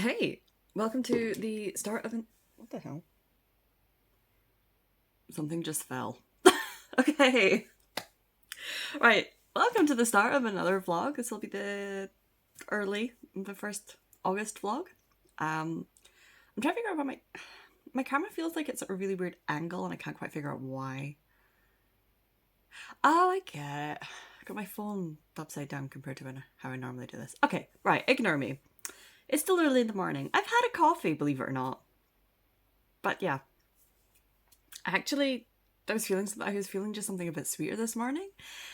Hey, welcome to the start of an... What the hell? Something just fell. Okay. Right, welcome to the start of another vlog. This will be the first August vlog. I'm trying to figure out why my camera feels like it's at a really weird angle and I can't quite figure out why. Oh, I get it. I got my phone upside down compared to how I normally do this. Okay, right, ignore me. It's still early in the morning. I've had a coffee, believe it or not. But yeah. Actually, I was feeling just something a bit sweeter this morning.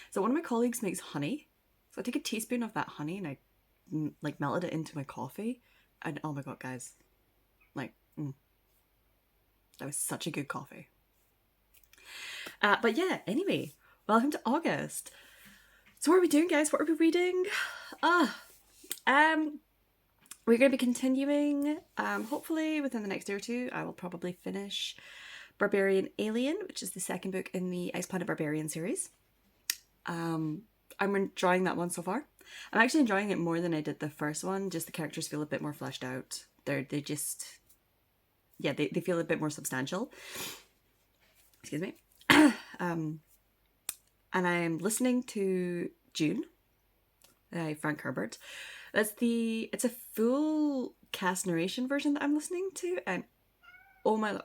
So one of my colleagues makes honey. So I take a teaspoon of that honey and I melted it into my coffee. And oh my god, guys. That was such a good coffee. But yeah, anyway, welcome to August. So what are we doing, guys? What are we reading? We're going to be continuing, hopefully within the next day or two. I will probably finish Barbarian Alien, which is the second book in the Ice Planet Barbarian series. I'm enjoying that one so far. I'm actually enjoying it more than I did the first one. Just the characters feel a bit more fleshed out. They feel a bit more substantial. Excuse me. And I'm listening to Dune by Frank Herbert. It's a full cast narration version that I'm listening to, and oh my...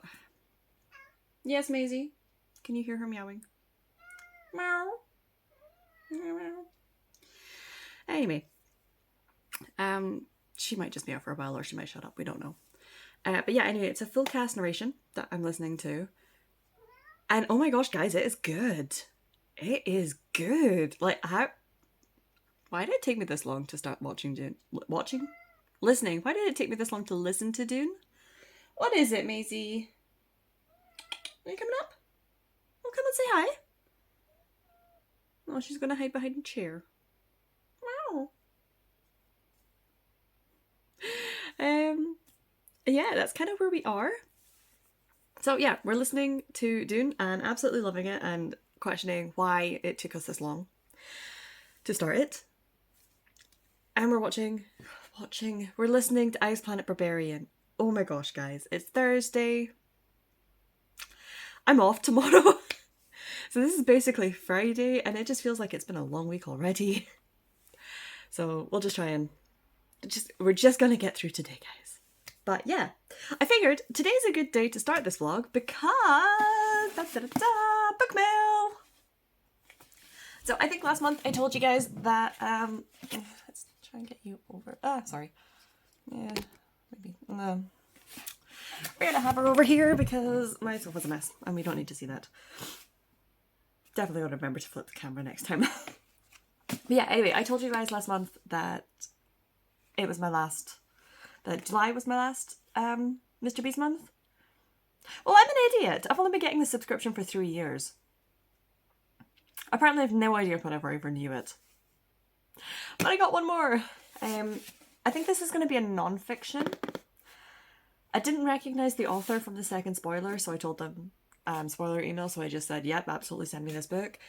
Yes, Maisie? Can you hear her meowing? Meow. Meow. Anyway. She might just meow for a while, or she might shut up, we don't know. But yeah, anyway, it's a full cast narration that I'm listening to. And oh my gosh, guys, it is good. It is good. Why did it take me this long to start watching Dune? Listening. Why did it take me this long to listen to Dune? What is it, Maisie? Are you coming up? Oh, come and say hi. Oh, she's going to hide behind a chair. Wow. Yeah, that's kind of where we are. So yeah, we're listening to Dune and absolutely loving it and questioning why it took us this long to start it. And we're we're listening to Ice Planet Barbarian. Oh my gosh, guys, it's Thursday. I'm off tomorrow. So this is basically Friday and it just feels like it's been a long week already. So we'll just try and we're just gonna get through today, guys. But yeah, I figured today's a good day to start this vlog because book mail. So I think last month I told you guys that let's try and get you over. Sorry. Yeah, maybe. We're gonna have her over here because my sofa's a mess and we don't need to see that. Definitely gotta remember to flip the camera next time. But yeah, anyway, I told you guys last month that July was my last Mr. Beast month. Well, I'm an idiot. I've only been getting the subscription for 3 years. Apparently I have no idea whenever I renew it. But I got one more. I think this is going to be a non-fiction. I didn't recognise the author from the second spoiler, so I told them spoiler email, so I just said, yep, absolutely send me this book.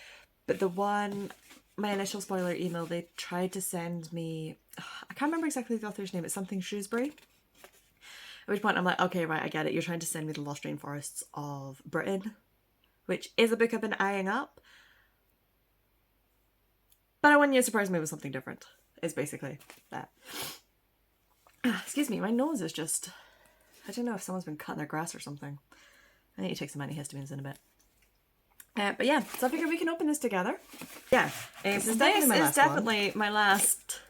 But my initial spoiler email, they tried to send me, I can't remember exactly the author's name, it's something Shrewsbury. At which point I'm like, okay, right, I get it, you're trying to send me The Lost Rainforests of Britain, which is a book I've been eyeing up. But I want you to surprise me with something different, is basically that. Excuse me, my nose is just, I don't know if someone's been cutting their grass or something. I need to take some antihistamines in a bit. But yeah, so I figured we can open this together. Yeah, this is definitely my last.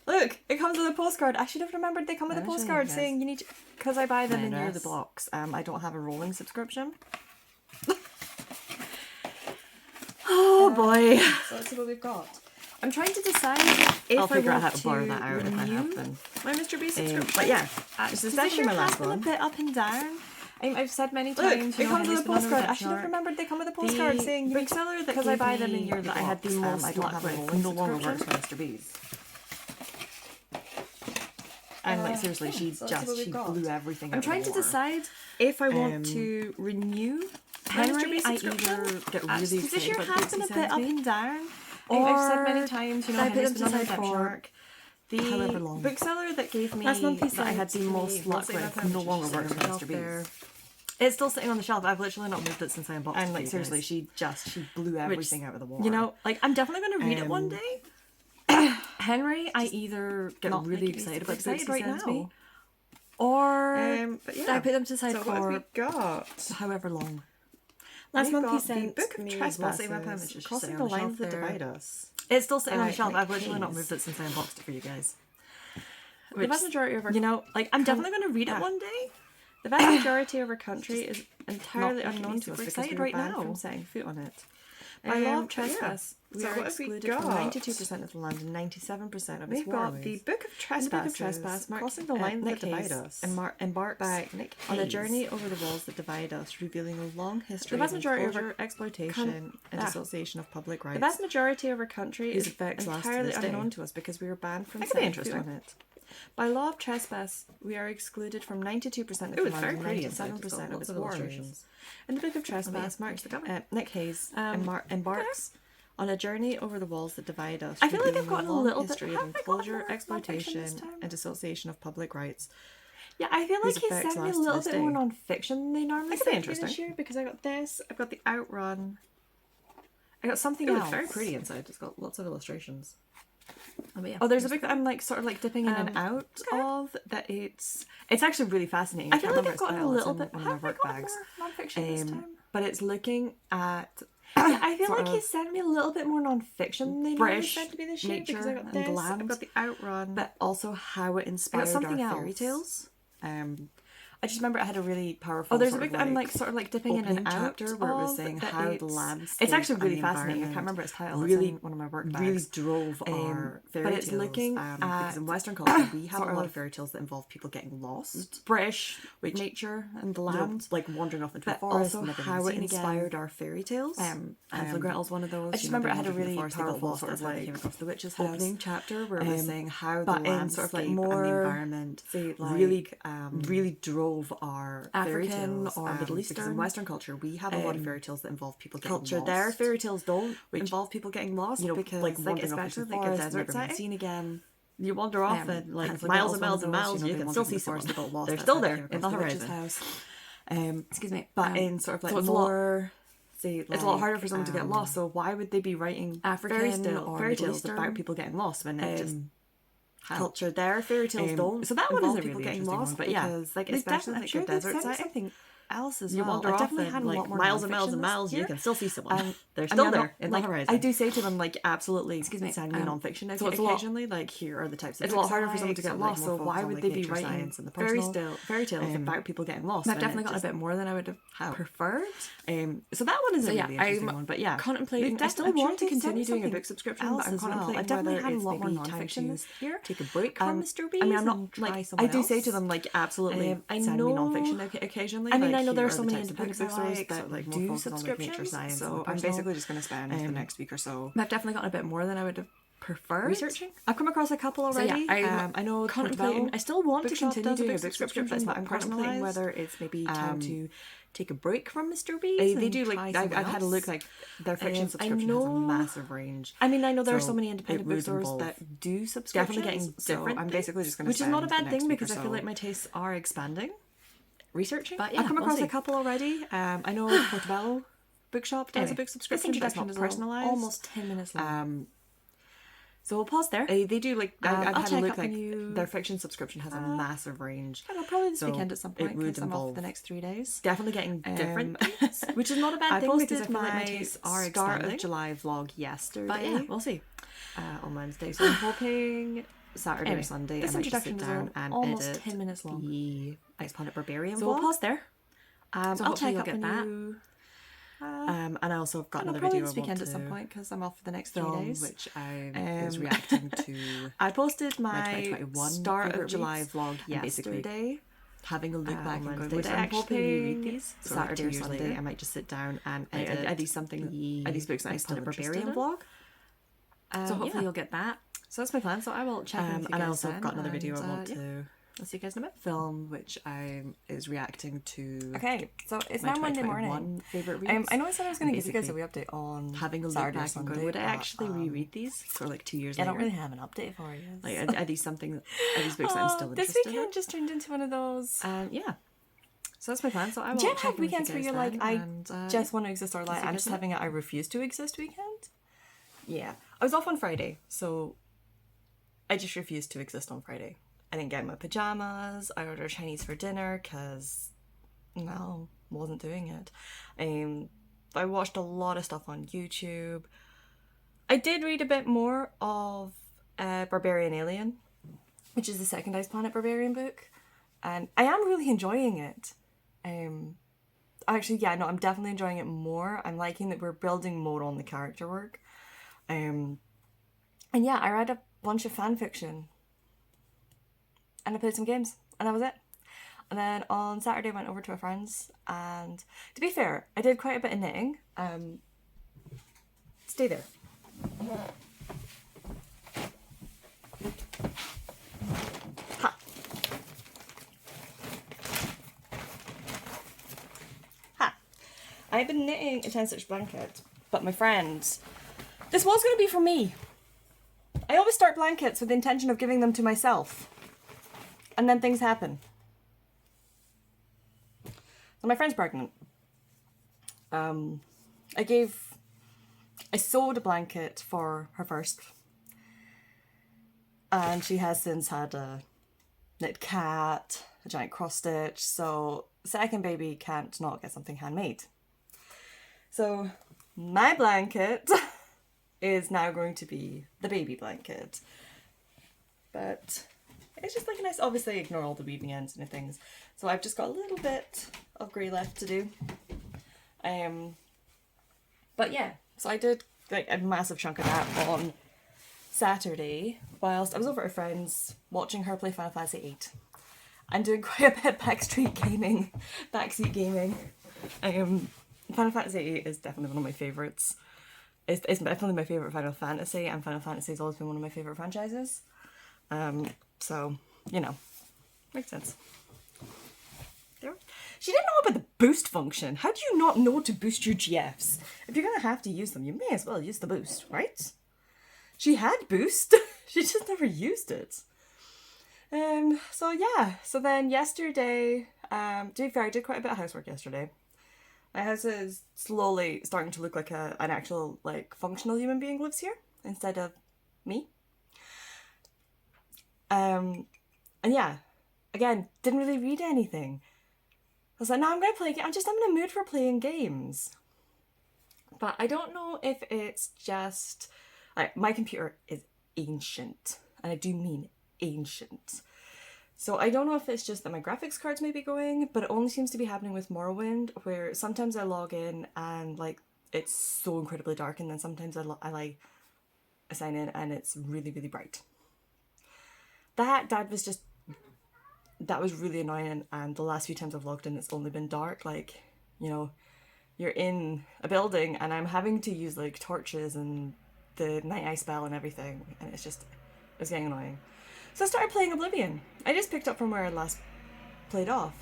Look, it comes with a postcard. I should have remembered they come with a postcard saying you need to, because I buy them in near the blocks. I don't have a rolling subscription. Oh boy. So let's see what we've got. I'm trying to decide if I'll figure out how to borrow that out if I have them. My Mr. Beast subscription. But yeah, this is definitely my last one. A bit up and down. I've said many times. Look, it comes with a postcard. I should have remembered they come with a postcard saying you bookseller that because I buy them in your that I had the most. I don't have a no longer works for Mr. Beast. And like seriously, she blew everything. I'm trying to decide if I want to renew. Generally, I either get really excited this year has been a bit up and down. I've said many times, I put them to side for however The long. bookseller that gave me Last month he that I had the sent most me luck Let's Say My with Poem, no which longer is works on for the shelf Mr. there. Bees. It's still sitting on the shelf. I've literally not moved it since I unboxed it. And for like you seriously, guys. she blew everything out of the water. You know, like I'm definitely going to read it one day. Henry, I either get not really making me excited super about the books excited he right sends now. me, or But I yeah. put them to the side So what have we for got? however long. Last We've month he got sent the Book of me Trespasses, Let's Say My Poem, which is Crossing sitting the on the Lines shelf That there. Divide Us. It's still sitting on the By shelf. Nick I've literally not Hayes. moved it since I unboxed it for you guys. The vast majority of our You know, like I'm definitely going to read it one day. the vast majority of our country is entirely not making unknown me to us super because we excited were right banned now. from setting foot on it. By law of But yeah. trespass, we So are what have we excluded from got? 92% of the land and 97% of its We've got waterways. the Book of In the Book of Trespasses, Trespass, Crossing the Lines Nick That Divide Hayes Us. embarks by Nick on a Hayes. journey over the walls that divide us, revealing a long history vast of majority of enclosure, our exploitation, and dissociation of public rights. The vast majority of our country Whose is effects last to entirely this day. unknown to us because we were banned from That could be setting foot interesting. on it. By law of trespass, we are excluded from 92% of Ooh, the it's very land and pretty inside. It's 97% got of lots its of waterways. illustrations. In the Book of Trespass, thanks for coming. Nick Hayes embarks Okay. on a journey over the walls that divide us. I feel like revealing I've gotten a long little bit- history have of I gotten enclosure, more exploitation, non-fiction this time? and dissociation of public rights. Yeah, I feel Whose like he's effects sent me a last to little this bit more day. non-fiction than they normally That could be send me this interesting. year because I got this, I've got the Outrun, I got something Ooh, else. it's very pretty inside. It's got lots of illustrations. Oh, there's a book that I'm like sort of like dipping in and out of. That it's actually really fascinating. I feel can't like remember I've its gotten a title. It's little in bit- one of have my I work gotten bags. more non-fiction this time? But it's looking at Yeah, I feel sort like of he's sent me a little bit more non-fiction than they normally British sent to me this year nature because I got and this, glam. I've got the Outrun, but also how it inspired something our fairy else. tales. I just remember it had a really powerful. Oh, there's a sort book of, that I'm like sort of like dipping in opening and out chapter where it was of saying that how the it's- landscape. It's actually and really the fascinating. I can't environment remember its title. Really, it's in one of my work really bags. drove our fairy but tales. it's looking because in at, Western culture we have a sort lot of of fairy tales that involve people getting lost, British which nature and the you know, land. like wandering off into the But forest also and never how being it seen inspired again. our fairy tales. Hansel Um, and Gretel's one of those. I just you know, remember it they had a wandered in the really forest, they got powerful lost, sort that's of how they like came across the witch's house. opening chapter where it was saying how the but in landscape sort of like and the more, environment say, like, really really drove our fairy African tales, or Middle because in Eastern Western culture we have a lot of fairy tales that involve people getting culture. lost. Their fairy tales don't which, involve people getting lost, you know, because like wandering off into especially the like a forest, desert never being setting. seen again. You wander off Um, and like Hansel and miles Gretel's and one of miles and those, miles, you know, you they can wandered still in see the forest, someone. they got lost, They're that's still how they there came in the across the witch's house. Excuse me. But in sort of like so it's more, say, it's a lot harder for someone to get lost. So why would they be writing African or fairy Middle tales Eastern, about people getting lost when it just culture? Their fairy tales don't. So that one involve is a people really getting interesting lost, one, but yeah, because like they've especially definitely- like sure a they've desert sent me setting. something else as You well. wander I've off definitely and had a like lot more miles and miles and non-fiction miles, this you year. can still see someone. They're I still mean, I'm there not- in like, the horizon. I do say to them like absolutely. Excuse me, Send me non-fiction so it's a lot- occasionally. Like here are the types of. It's a books lot harder I for someone to like, get like, lost. more So focused why on, would like, they be nature writing science and the fairy personal. tales about people getting lost? I've when definitely it gotten a just- bit more than I would have preferred. So that one is a yeah, really interesting I'm one. But yeah, contemplating. I still I'm want to trying continue send doing a something book subscription, else but I'm as well. contemplating I've definitely whether had a it's lot more maybe time non-fiction to this year. take a break from Mr. Bees. I mean, I'm and not try like someone I do say else. to them like absolutely I send me know- non-fiction occasionally. I mean, like, I know here there are are so the many types of independent books I bookstores like, that so, like, more do focused on, like, nature subscriptions, science. so So I'm personal. basically just going to spend the next week or so I've definitely gotten a bit more than I would have preferred. researching. I've come across a couple So, yeah, already. I'm I know contemplating. Portobello I still want to Bookshop continue does a doing a book book subscription, subscription, but but I'm I'm contemplating personalised. whether it's maybe time to take a break from Mr. Bees. They and do try like someone I've had a look else. like their fiction I subscription has a know- massive range. I mean, I know there are So so many it independent would bookstores involve that do subscriptions. Definitely getting so different. I'm basically just going to which is not a spend bad the next thing week because or I feel so like my tastes are expanding. researching. But yeah, I've come we'll across see. a couple already. I know Portobello Bookshop does a book subscription, but it's introduction not is personalised. almost 10 minutes long. So we'll pause there. They do like I've I'll had a check look up like when you- their fiction subscription has a massive range. I know, probably this So weekend at some it point would because I'm off for involve the next 3 days. Definitely getting different things. Which is not a bad I thing because I posted feel like my my tastes are start expanding. of July vlog yesterday. But yeah, we'll see. On Wednesday. So I'm hoping Saturday Anyway, or Sunday this I might just sit introduction is down and almost edit 10 minutes long. the Ice Planet Barbarian So vlog. we'll pause there. So I'll hopefully check you'll up get when that. you... And I also have got I know, another probably video this I want weekend at to some point because I'm off for the next 3 film, days. which I was reacting to I posted my my 2021 start of favourite July reads, vlog and basically yesterday. having a look back On and going, Wednesday. would So I I'm actually hoping read these? So Saturday 2 or years Sunday later. I might just sit down and Are edit these something? the Are these books that I'm Ice still Planet interested Barbarian in? vlog. So hopefully yeah. you'll get that. So that's my plan. So I will check in with you And I guys also then, got another video I and, want yeah. to I'll see you guys in a bit. Film, which is reacting to. Okay, so it's now Monday morning. Favorite reads. I know I said I was going to give you guys a wee update on having a look Saturday, back Sunday, and going, would I actually reread these? Sort of like 2 years later. I don't really have an update for you. Like, are these something? Are these books that I'm still interested in? This weekend just turned into one of those. Yeah. So that's my plan. So I will. Do you have weekends where you're like, I just want to exist, or like I'm just having I refuse to exist weekend? Yeah, I was off on Friday, so I just refused to exist on Friday. I didn't get my pajamas. I ordered Chinese for dinner because, no, wasn't doing it. I watched a lot of stuff on YouTube. I did read a bit more of Barbarian Alien, which is the second Ice Planet Barbarian book, and I am really enjoying it. Actually, yeah, no, I'm definitely enjoying it more. I'm liking that we're building more on the character work. And yeah, I read a bunch of fan fiction. And I played some games, and that was it. And then on Saturday, I went over to a friend's, and to be fair, I did quite a bit of knitting. Stay there. Ha. Ha. I've been knitting a 10-stitch blanket, but my friends, this was going to be for me. I always start blankets with the intention of giving them to myself. And then things happen. So my friend's pregnant. I sewed a blanket for her first. And she has since had a knit cat, a giant cross stitch, so second baby can't not get something handmade. So my blanket is now going to be the baby blanket. But it's just like a nice, obviously ignore all the weaving ends and things. So I've just got a little bit of grey left to do. But yeah, so I did like a massive chunk of that on Saturday whilst I was over at a friend's watching her play Final Fantasy VIII. I'm doing quite a bit of backseat gaming. Final Fantasy VIII is definitely one of my favourites. It's definitely my favourite Final Fantasy, and Final Fantasy has always been one of my favourite franchises. So, you know, makes sense. There. She didn't know about the boost function. How do you not know to boost your GFs? If you're going to have to use them, you may as well use the boost, right? She had boost. She just never used it. So yeah. So then yesterday, to be fair, I did quite a bit of housework yesterday. My house is slowly starting to look like an actual, like, functional human being lives here instead of me. And yeah, again, didn't really read anything. I was like, no, I'm going to play. I'm in a mood for playing games. But I don't know if it's just, like, my computer is ancient, and I do mean ancient. So I don't know if it's just that my graphics cards may be going, but it only seems to be happening with Morrowind, where sometimes I log in and like it's so incredibly dark, and then sometimes I sign in and it's really, really bright. That was really annoying, and the last few times I've logged in it's only been dark. Like, you know, you're in a building and I'm having to use like torches and the night eye spell and everything, and it's getting annoying. So I started playing Oblivion. I just picked up from where I last played off.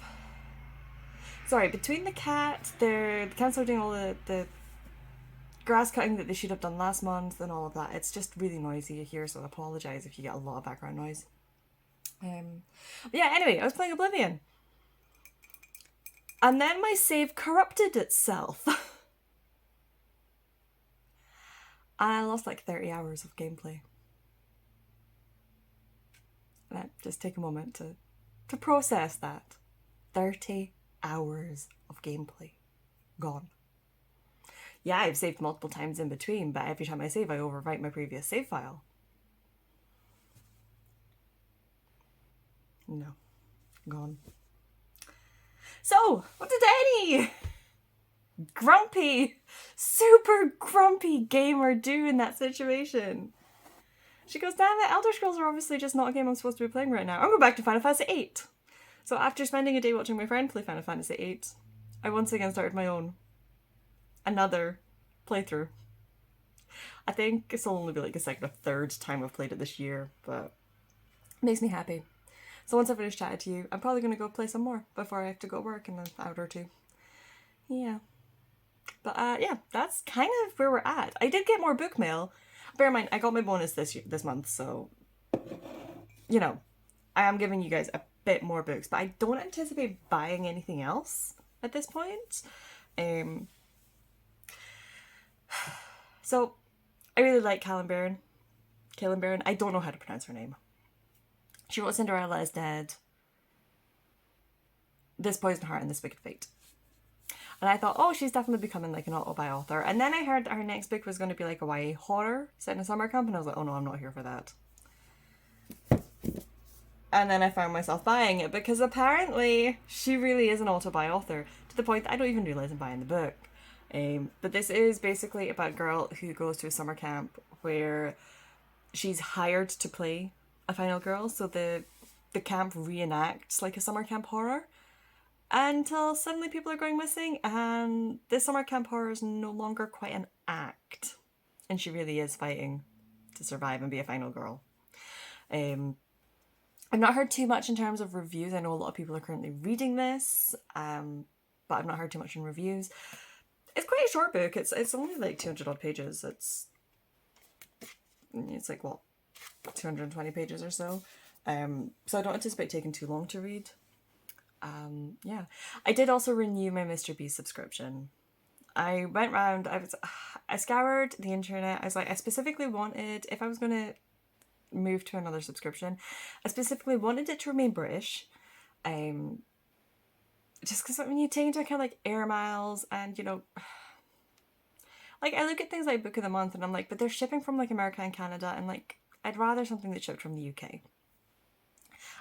Sorry, between the cat, the council doing all the grass cutting that they should have done last month and all of that, it's just really noisy here, so I apologise if you get a lot of background noise. But yeah, anyway, I was playing Oblivion. And then my save corrupted itself. And I lost like 30 hours of gameplay. And just take a moment to process that. 30 hours of gameplay gone. Yeah, I've saved multiple times in between, but every time I save, I overwrite my previous save file. No. Gone. So, what did any grumpy, super grumpy gamer do in that situation? She goes, damn it, Elder Scrolls are obviously just not a game I'm supposed to be playing right now. I'm going back to Final Fantasy VIII. So after spending a day watching my friend play Final Fantasy VIII, I once again started my own. Another playthrough. I think this will only be like the second or third time I've played it this year, but it makes me happy. So once I finish chatting to you, I'm probably going to go play some more before I have to go to work in an hour or two. Yeah. But yeah, that's kind of where we're at. I did get more book mail. Bear in mind, I got my bonus this month, so, you know, I am giving you guys a bit more books, but I don't anticipate buying anything else at this point. So, I really like Caitlin Barron. I don't know how to pronounce her name. She wrote Cinderella is Dead, This Poison Heart, and This Wicked Fate. And I thought, oh, she's definitely becoming like an auto-buy author. And then I heard that her next book was going to be like a YA horror set in a summer camp, and I was like, oh no, I'm not here for that. And then I found myself buying it because apparently she really is an auto-buy author, to the point that I don't even realise I'm buying the book. But this is basically about a girl who goes to a summer camp where she's hired to play a final girl, so the camp reenacts like a summer camp horror until suddenly people are going missing, and this summer camp horror is no longer quite an act, and she really is fighting to survive and be a final girl. I've not heard too much in terms of reviews. I know a lot of people are currently reading this, but I've not heard too much in reviews. It's quite a short book. It's only like 200 odd pages. It's like, what, 220 pages or so. So I don't anticipate taking too long to read. Yeah. I did also renew my Mr. Beast subscription. I went round, I scoured the internet. I was like, I specifically wanted, if I was going to move to another subscription, I specifically wanted it to remain British. Just because when you take into account like air miles and, you know, like I look at things like Book of the Month and I'm like, but they're shipping from like America and Canada, and like I'd rather something that's shipped from the UK.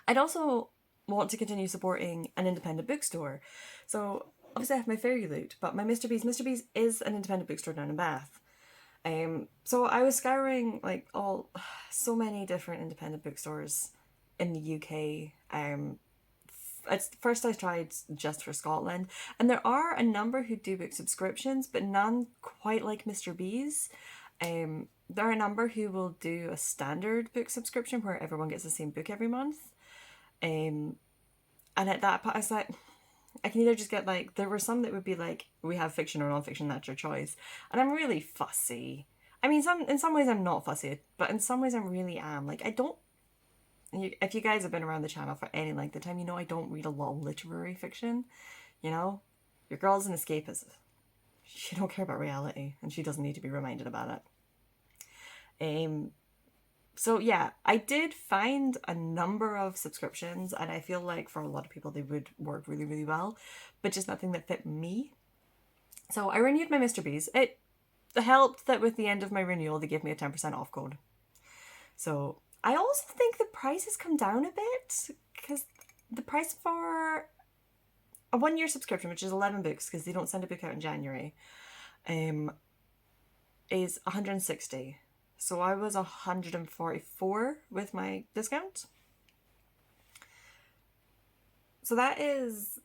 I'd also want to continue supporting an independent bookstore. So obviously I have my Fairy Loot, but my Mr. Beast is an independent bookstore down in Bath. So I was scouring like so many different independent bookstores in the UK. First I tried just for Scotland, and there are a number who do book subscriptions, but none quite like Mr. B's. There are a number who will do a standard book subscription where everyone gets the same book every month. And at that point I was like, I can either just get like, there were some that would be like, we have fiction or non-fiction, that's your choice. And I'm really fussy. I mean, in some ways I'm not fussy, but in some ways I really am. Like, if you guys have been around the channel for any length of time, you know I don't read a lot of literary fiction. You know, your girl's an escapist. She don't care about reality, and she doesn't need to be reminded about it. So yeah, I did find a number of subscriptions, and I feel like for a lot of people they would work really, really well, but just nothing that fit me. So I renewed my Mr. Beast. It helped that with the end of my renewal, they gave me a 10% off code. So I also think the price has come down a bit, because the price for a 1-year subscription, which is 11 books, because they don't send a book out in January, is 160. So I was 144 with my discount. So that is,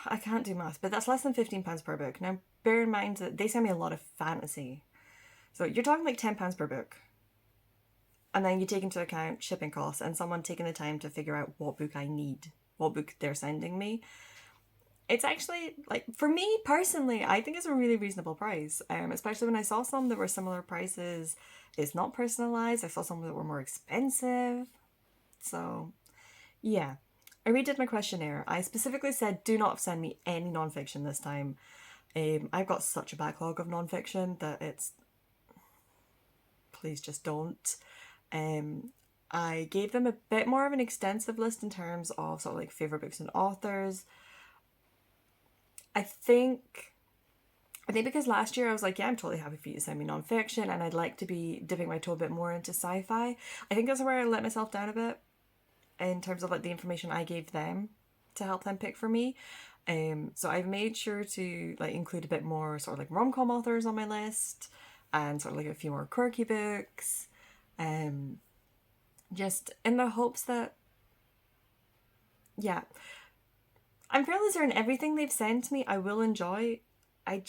I can't do math, but that's less than £15 per book. Now, bear in mind that they send me a lot of fantasy. So you're talking like £10 per book. And then you take into account shipping costs and someone taking the time to figure out what book I need, what book they're sending me. It's actually, like, for me personally, I think it's a really reasonable price. Especially when I saw some that were similar prices. It's not personalized. I saw some that were more expensive. So, yeah. I redid my questionnaire. I specifically said, do not send me any non-fiction this time. I've got such a backlog of non-fiction that it's... Please just don't. I gave them a bit more of an extensive list in terms of sort of like favourite books and authors. I think because last year I was like, yeah, I'm totally happy for you to send me non-fiction, and I'd like to be dipping my toe a bit more into sci-fi. I think that's where I let myself down a bit in terms of like the information I gave them to help them pick for me. So I've made sure to like include a bit more sort of like rom-com authors on my list, and sort of like a few more quirky books. Just in the hopes that, yeah, I'm fairly certain everything they've sent me I will enjoy. I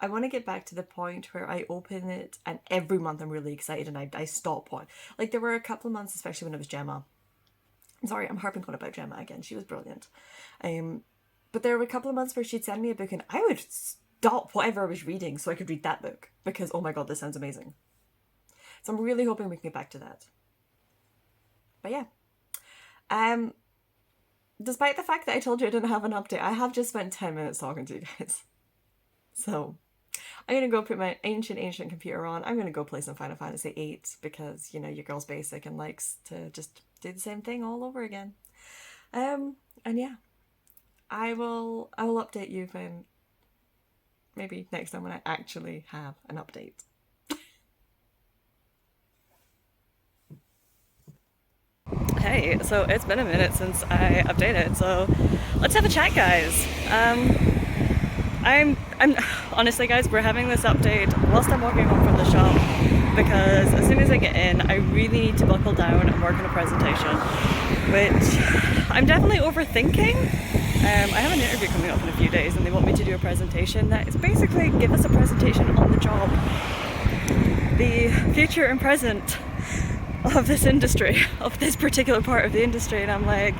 want to get back to the point where I open it and every month I'm really excited and I stop one. Like there were a couple of months, especially when it was Gemma, I'm sorry, I'm harping on about Gemma again. She was brilliant. But there were a couple of months where she'd send me a book and I would stop whatever I was reading so I could read that book because, oh my god, this sounds amazing. So I'm really hoping we can get back to that. But yeah. Despite the fact that I told you I didn't have an update, I have just spent 10 minutes talking to you guys. So I'm going to go put my ancient computer on. I'm going to go play some Final Fantasy VIII because, you know, your girl's basic and likes to just do the same thing all over again. And yeah, I will update you when, maybe next time when I actually have an update. Hey, so it's been a minute since I updated, so let's have a chat, guys. I'm honestly, guys, we're having this update whilst I'm walking home from the shop because as soon as I get in, I really need to buckle down and work on a presentation, which I'm definitely overthinking. I have an interview coming up in a few days and they want me to do a presentation that is basically give us a presentation on the job, the future and present of this industry, of this particular part of the industry, and I'm like,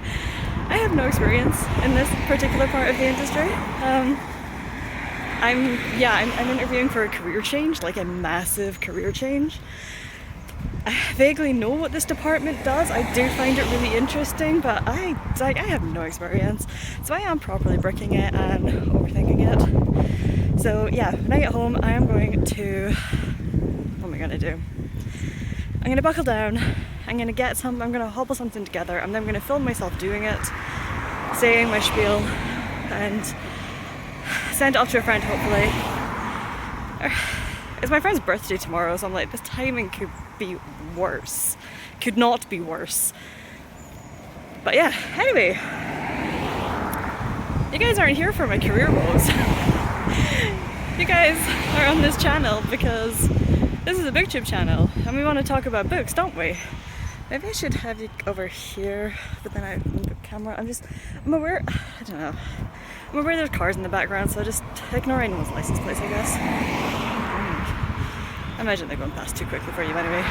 I have no experience in this particular part of the industry. I'm interviewing for a career change, like a massive career change. I vaguely know what this department does. I do find it really interesting, but I have no experience, so I am properly bricking it and overthinking it. So yeah, when I get home, I am going to, what am I going to do? I'm going to buckle down, I'm going to hobble something together, and then I'm going to film myself doing it, saying my spiel, and send it off to a friend, hopefully. It's my friend's birthday tomorrow, so I'm like, this timing could be worse. Could not be worse. But yeah, anyway. You guys aren't here for my career woes. You guys are on this channel because this is a booktube channel and we want to talk about books, don't we? Maybe I should have you over here, but then I have the camera. I'm aware, I don't know. I'm aware there's cars in the background, so just ignore anyone's license plates, I guess. I imagine they're going past too quickly for you anyway.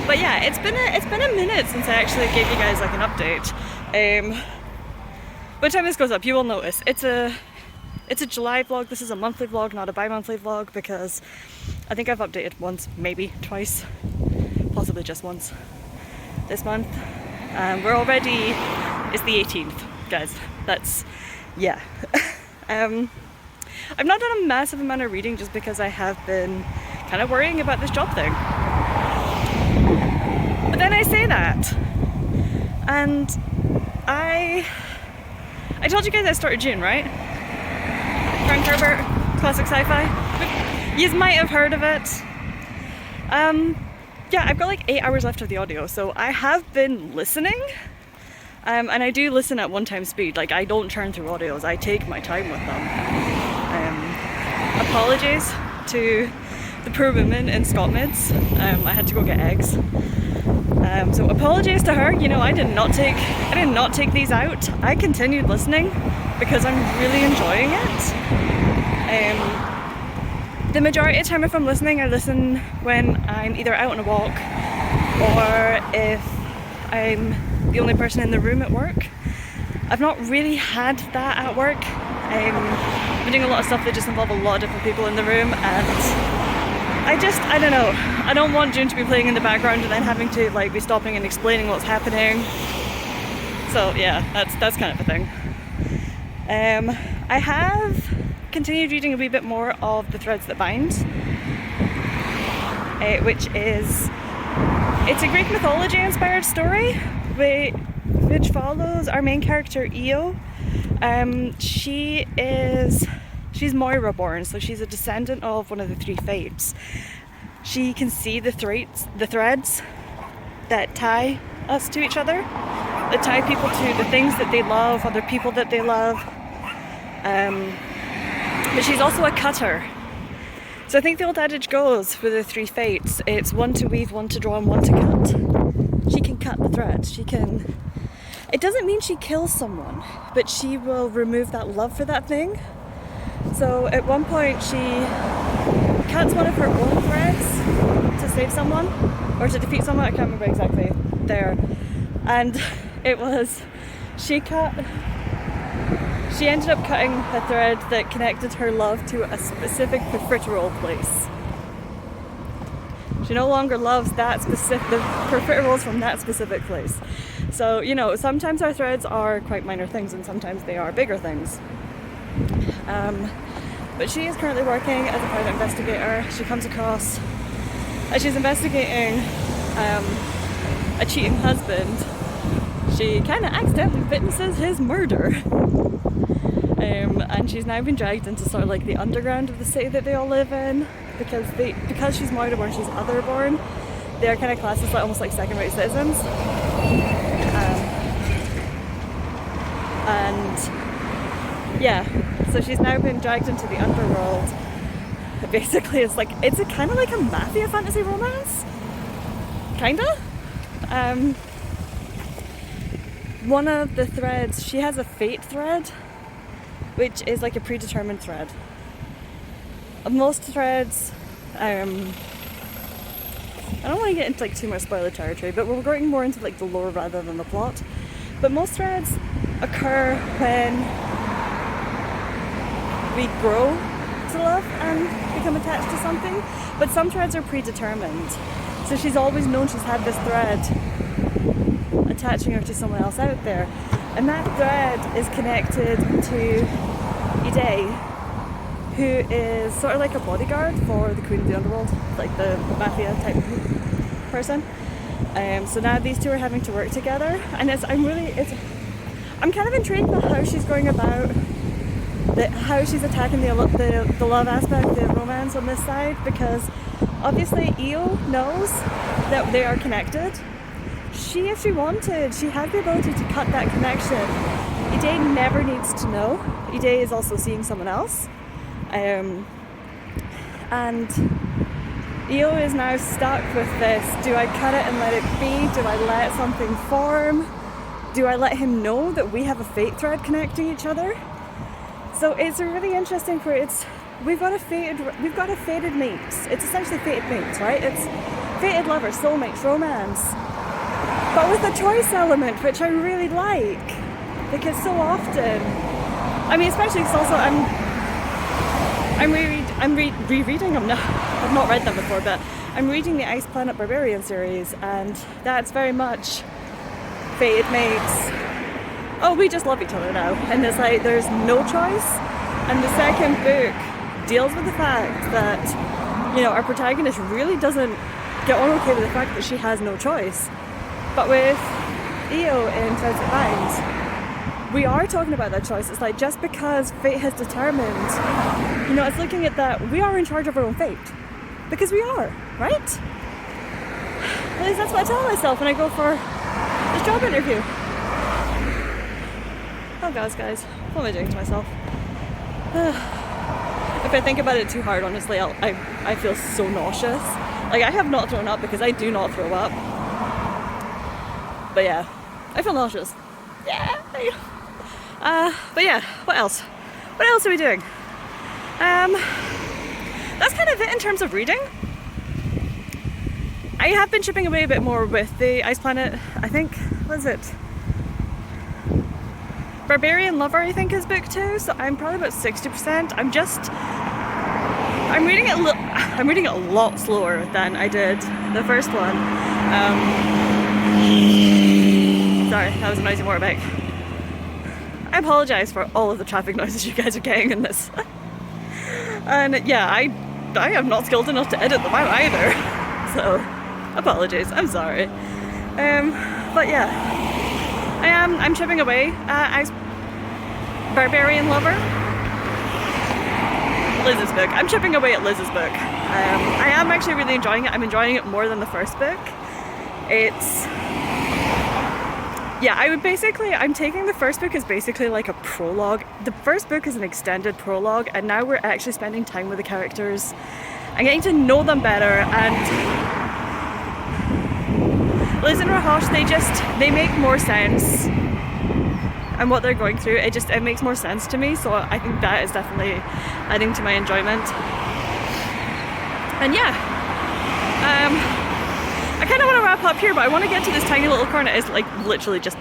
But yeah, it's been a minute since I actually gave you guys like an update. By the time this goes up, you will notice it's a July vlog. This is a monthly vlog, not a bi-monthly vlog, because I think I've updated once, maybe twice, possibly just once this month. We're already, it's the 18th, guys. That's, yeah. I've not done a massive amount of reading just because I have been kind of worrying about this job thing. But then I say that, and I told you guys I started June, right? Frank Herbert, classic sci-fi. You might have heard of it. Yeah, I've got like 8 hours left of the audio, so I have been listening. And I do listen at one-time speed. Like, I don't churn through audios, I take my time with them. Apologies to the poor woman in Scotmids. I had to go get eggs. So apologies to her. You know, I did not take these out. I continued listening because I'm really enjoying it. The majority of the time if I'm listening, I listen when I'm either out on a walk or if I'm the only person in the room at work. I've not really had that at work. I'm doing a lot of stuff that just involve a lot of different people in the room, and I don't know. I don't want June to be playing in the background and then having to like be stopping and explaining what's happening. So yeah, that's kind of a thing. I have continued reading a wee bit more of The Threads That Bind, which is, it's a Greek mythology inspired story which follows our main character Io. She's Moira born, so she's a descendant of one of the 3 fates. She can see the threads that tie us to each other, that tie people to the things that they love, other people that they love. But she's also a cutter. So I think the old adage goes for the 3 fates, it's one to weave, one to draw, and one to cut. She can cut the threads. It doesn't mean she kills someone, but she will remove that love for that thing. So at one point she cuts one of her own threads to save someone, or to defeat someone, I can't remember exactly there. and it was, she ended up cutting a thread that connected her love to a specific profiterole place. She no longer loves the profiteroles from that specific place. So, you know, sometimes our threads are quite minor things and sometimes they are bigger things. But she is currently working as a private investigator. She comes across, as she's investigating a cheating husband, she kind of accidentally witnesses his murder. And she's now been dragged into sort of like the underground of the city that they all live in, because she's Moiraborn and she's Otherborn, they're kind of classed as like, almost like second-rate citizens. And yeah, so she's now been dragged into the underworld. Basically, it's a kind of like a mafia fantasy romance, kinda. One of the threads, she has a fate thread, which is like a predetermined thread. Most threads, I don't want to get into like too much spoiler territory, but we're going more into like the lore rather than the plot. But most threads occur when we grow to love and become attached to something, but some threads are predetermined. So she's always known she's had this thread attaching her to someone else out there, and that thread is connected to Ide, who is sort of like a bodyguard for the Queen of the Underworld, like the mafia type person. So now these two are having to work together, and I'm kind of intrigued by how she's going about how she's attacking the love aspect, the romance on this side, because obviously Io knows that they are connected. If she wanted, she has the ability to cut that connection. Ide never needs to know. Ide is also seeing someone else. And Io is now stuck with this. Do I cut it and let it be? Do I let something form? Do I let him know that we have a fate thread connecting each other? So it's really interesting we've got a fated mates. It's essentially fated mates, right? It's fated lovers, soulmates, romance. But with a choice element, which I really like. Because so often, I mean, especially because also I'm rereading. I've not read them before, but I'm reading the Ice Planet Barbarian series, and that's very much fated mates. Oh, we just love each other now, and it's like there's no choice. And the second book deals with the fact that, you know, our protagonist really doesn't get on okay with the fact that she has no choice. But with Io in Tragic Minds, we are talking about that choice. It's like, just because fate has determined, you know, it's looking at that we are in charge of our own fate. Because we are, right? At least that's what I tell myself when I go for this job interview. Oh guys, what am I doing to myself? If I think about it too hard, honestly, I feel so nauseous. Like, I have not thrown up because I do not throw up. But yeah, I feel nauseous. Yeah. But yeah, what else? What else are we doing? That's kind of it in terms of reading. I have been chipping away a bit more with the Ice Planet. I think, what is it? Barbarian Lover, I think, is book 2, so I'm probably about 60%. I'm reading it a lot slower than I did the first one. Sorry, that was a noisy motorbike. I apologise for all of the traffic noises you guys are getting in this. And yeah, I am not skilled enough to edit them out either. So, apologies, I'm sorry. But yeah, I'm chipping away at Barbarian Lover. Liz's book. I'm chipping away at Liz's book. I am actually really enjoying it. I'm enjoying it more than the first book. I'm taking the first book as basically like a prologue. The first book is an extended prologue, and now we're actually spending time with the characters and getting to know them better. And Liz and Rahosh, they make more sense. And what they're going through, it makes more sense to me. So I think that is definitely adding to my enjoyment. And yeah, I kind kind of want to wrap up here, but I want to get to this tiny little corner. It's like literally just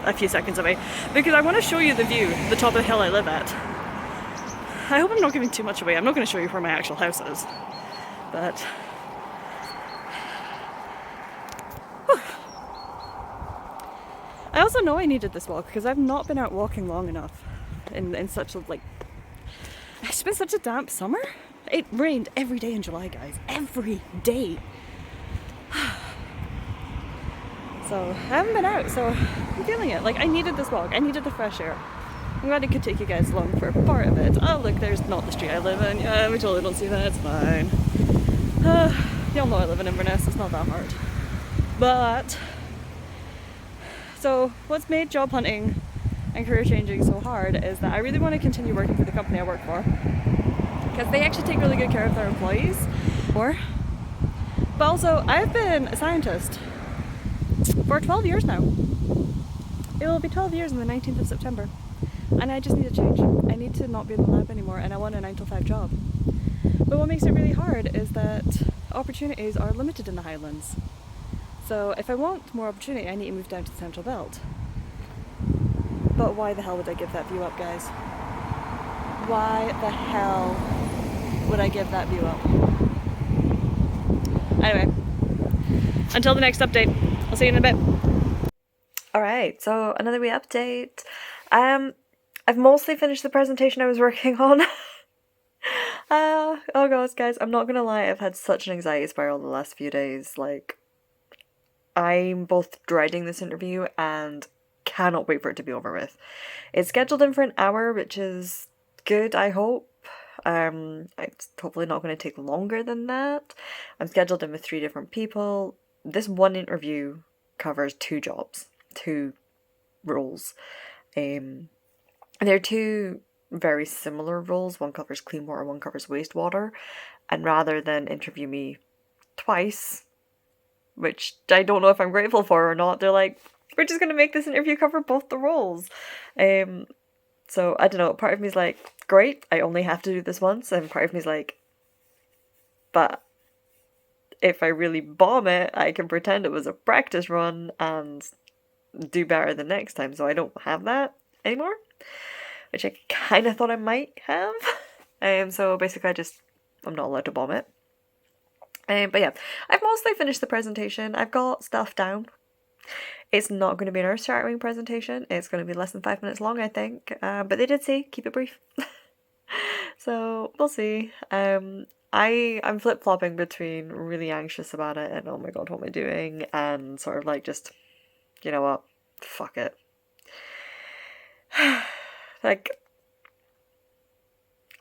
a few seconds away, because I want to show you the view, the top of the hill I live at. I hope I'm not giving too much away. I'm not going to show you where my actual house is, but whew. I also know I needed this walk because I've not been out walking long enough in such a, like, it's been such a damp summer. It rained every day in July, guys. Every day. So I haven't been out, so I'm feeling it. Like, I needed this walk. I needed the fresh air. I'm glad I could take you guys along for part of it. Oh, look, there's not the street I live in. Yeah, we totally don't see that. It's fine. Y'all know I live in Inverness. It's not that hard. But, so what's made job hunting and career changing so hard is that I really want to continue working for the company I work for, because they actually take really good care of their employees. But also, I've been a scientist for 12 years now. It will be 12 years on the 19th of September. And I just need a change. I need to not be in the lab anymore, and I want a 9-to-5 job. But what makes it really hard is that opportunities are limited in the Highlands. So if I want more opportunity, I need to move down to the Central Belt. But why the hell would I give that view up, guys? Why the hell would I give that view up? Anyway, until the next update, I'll see you in a bit. Alright, so another wee update. I've mostly finished the presentation I was working on. Oh gosh, guys, I'm not gonna lie, I've had such an anxiety spiral the last few days. Like, I'm both dreading this interview and cannot wait for it to be over with. It's scheduled in for an hour, which is good, I hope. It's hopefully not going to take longer than that. I'm scheduled in with 3 different people. This one interview covers 2 jobs, 2 roles. They're 2 very similar roles. One covers clean water, one covers wastewater. And rather than interview me twice, which I don't know if I'm grateful for or not, they're like, we're just going to make this interview cover both the roles. So, I don't know, part of me is like, great, I only have to do this once, and part of me is like, but if I really bomb it, I can pretend it was a practice run and do better the next time, so I don't have that anymore, which I kind of thought I might have. So basically I'm not allowed to bomb it. But yeah, I've mostly finished the presentation. I've got stuff down. It's not going to be an earth-shattering presentation. It's going to be less than 5 minutes long, I think. But they did say, keep it brief. So, we'll see. I'm flip-flopping between really anxious about it and, oh my god, what am I doing? And sort of like just, you know what? Fuck it. Like,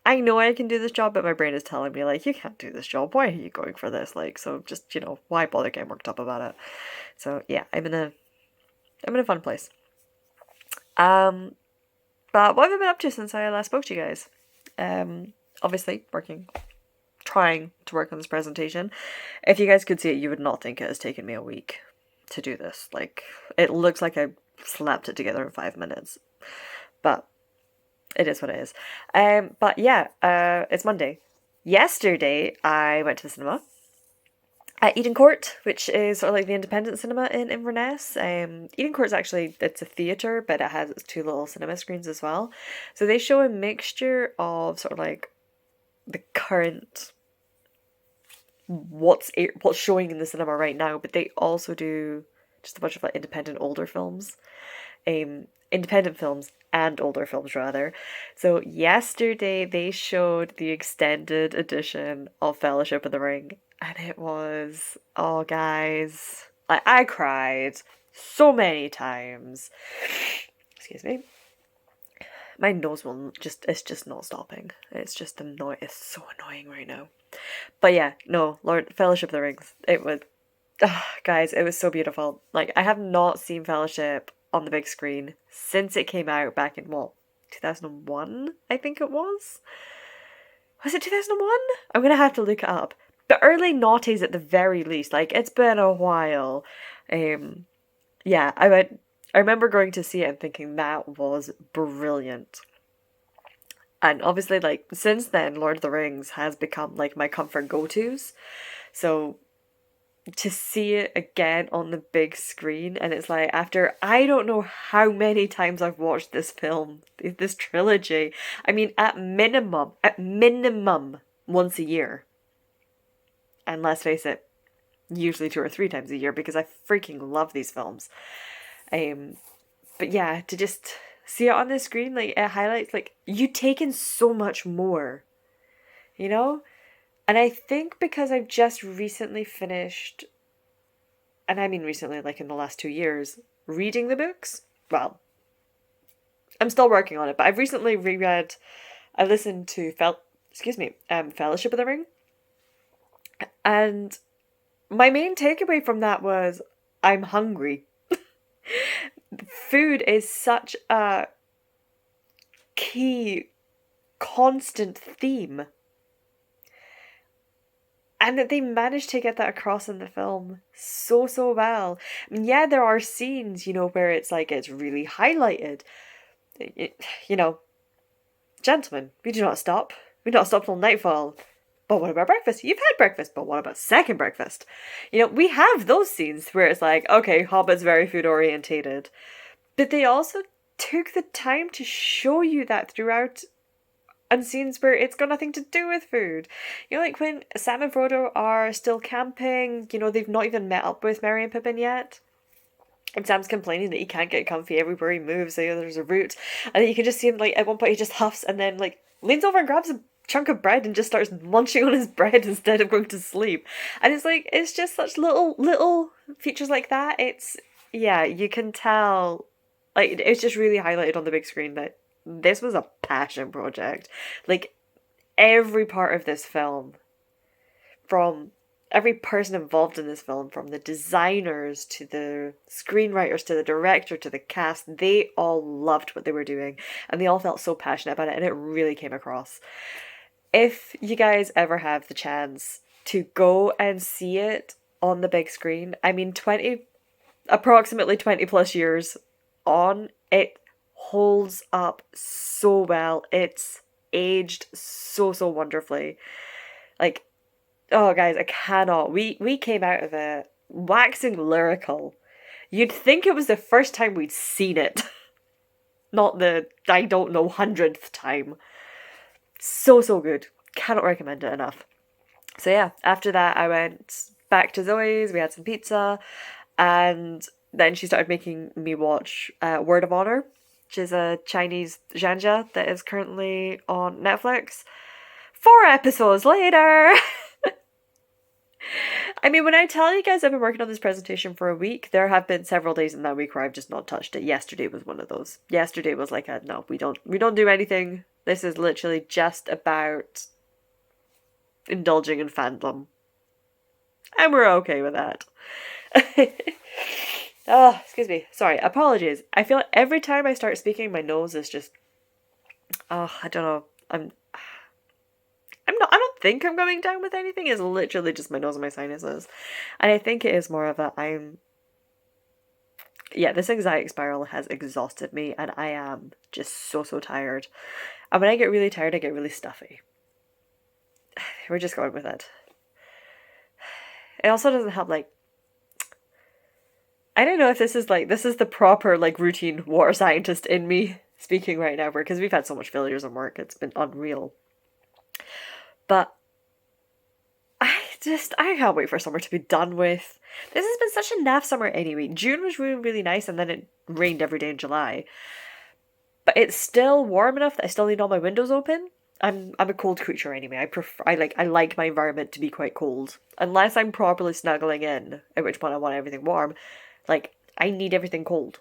I know I can do this job, but my brain is telling me, like, you can't do this job. Why are you going for this? Like, so just, you know, why bother getting worked up about it? So, yeah, I'm in a fun place. But what have I been up to since I last spoke to you guys? Obviously, trying to work on this presentation. If you guys could see it, you would not think it has taken me a week to do this. Like, it looks like I slapped it together in 5 minutes. But it is what it is. But yeah, it's Monday. Yesterday, I went to the cinema at Eden Court, which is sort of like the independent cinema in Inverness. Eden Court's actually, it's a theatre, but it has its 2 little cinema screens as well. So they show a mixture of sort of like the current, what's showing in the cinema right now, but they also do just a bunch of like independent older films. Independent films and older films rather. So yesterday they showed the extended edition of Fellowship of the Ring, and it was, oh guys, like I cried so many times. Excuse me. My nose it's just not stopping. It's just it's so annoying right now. But yeah, no, Fellowship of the Rings, it was, guys, it was so beautiful. Like, I have not seen Fellowship on the big screen since it came out back in 2001, I think it was. Was it 2001? I'm gonna have to look it up. The early noughties at the very least. Like, it's been a while. Yeah, I remember going to see it and thinking that was brilliant. And obviously, like, since then, Lord of the Rings has become like my comfort go-tos. So to see it again on the big screen, and it's like, after I don't know how many times I've watched this film, this trilogy, I mean, at minimum once a year. And let's face it, usually 2 or 3 times a year, because I freaking love these films. But yeah, to just see it on the screen, like, it highlights, like, you take in so much more, you know? And I think because I've just recently finished, and I mean recently, like in the last 2 years, reading the books. Well, I'm still working on it, but I've recently reread, I listened to Fellowship of the Ring. And my main takeaway from that was, I'm hungry. Food is such a key, constant theme. And that they managed to get that across in the film so, so well. I mean, yeah, there are scenes, where it's like, it's really highlighted. Gentlemen, we do not stop. We do not stop till nightfall. But what about breakfast? You've had breakfast, but what about second breakfast? We have those scenes where it's like, okay, Hobbit's very food orientated. But they also took the time to show you that throughout, and scenes where it's got nothing to do with food. Like when Sam and Frodo are still camping, they've not even met up with Merry and Pippin yet. And Sam's complaining that he can't get comfy everywhere he moves, so there's a route. And then you can just see him, like, at one point he just huffs and then, like, leans over and grabs a chunk of bread and just starts munching on his bread instead of going to sleep. And it's like, it's just such little features like that. You can tell, like, it's just really highlighted on the big screen that this was a passion project. Like, every part of this film, from every person involved in this film, from the designers to the screenwriters to the director to the cast, they all loved what they were doing and they all felt so passionate about it, and it really came across. If you guys ever have the chance to go and see it on the big screen, I mean, approximately 20 plus years on, it holds up so well. It's aged so, so wonderfully. Like, oh guys, I cannot. We came out of it waxing lyrical. You'd think it was the first time we'd seen it. Not the, I don't know, 100th time. So, so good. Cannot recommend it enough. So yeah, after that I went back to Zoe's, we had some pizza, and then she started making me watch Word of Honor, which is a Chinese zhanja that is currently on Netflix. 4 episodes later! I mean, when I tell you guys I've been working on this presentation for a week, there have been several days in that week where I've just not touched it. Yesterday was one of those. Yesterday was like, no, we don't do anything. This is literally just about indulging in fandom. And we're okay with that. Oh, excuse me. Sorry, apologies. I feel like every time I start speaking, my nose is just, I don't know. I don't think I'm going down with anything. It's literally just my nose and my sinuses. And I think it is more of this anxiety spiral has exhausted me, and I am just so, so tired. And when I get really tired, I get really stuffy. We're just going with it. It also doesn't help, like, I don't know if this is the proper, like, routine water scientist in me speaking right now, because we've had so much failures in work, it's been unreal. But I can't wait for summer to be done with. This has been such a naff summer anyway. June was really, really nice, and then it rained every day in July. But it's still warm enough that I still need all my windows open. I'm a cold creature anyway. I like my environment to be quite cold. Unless I'm properly snuggling in, at which point I want everything warm. Like, I need everything cold.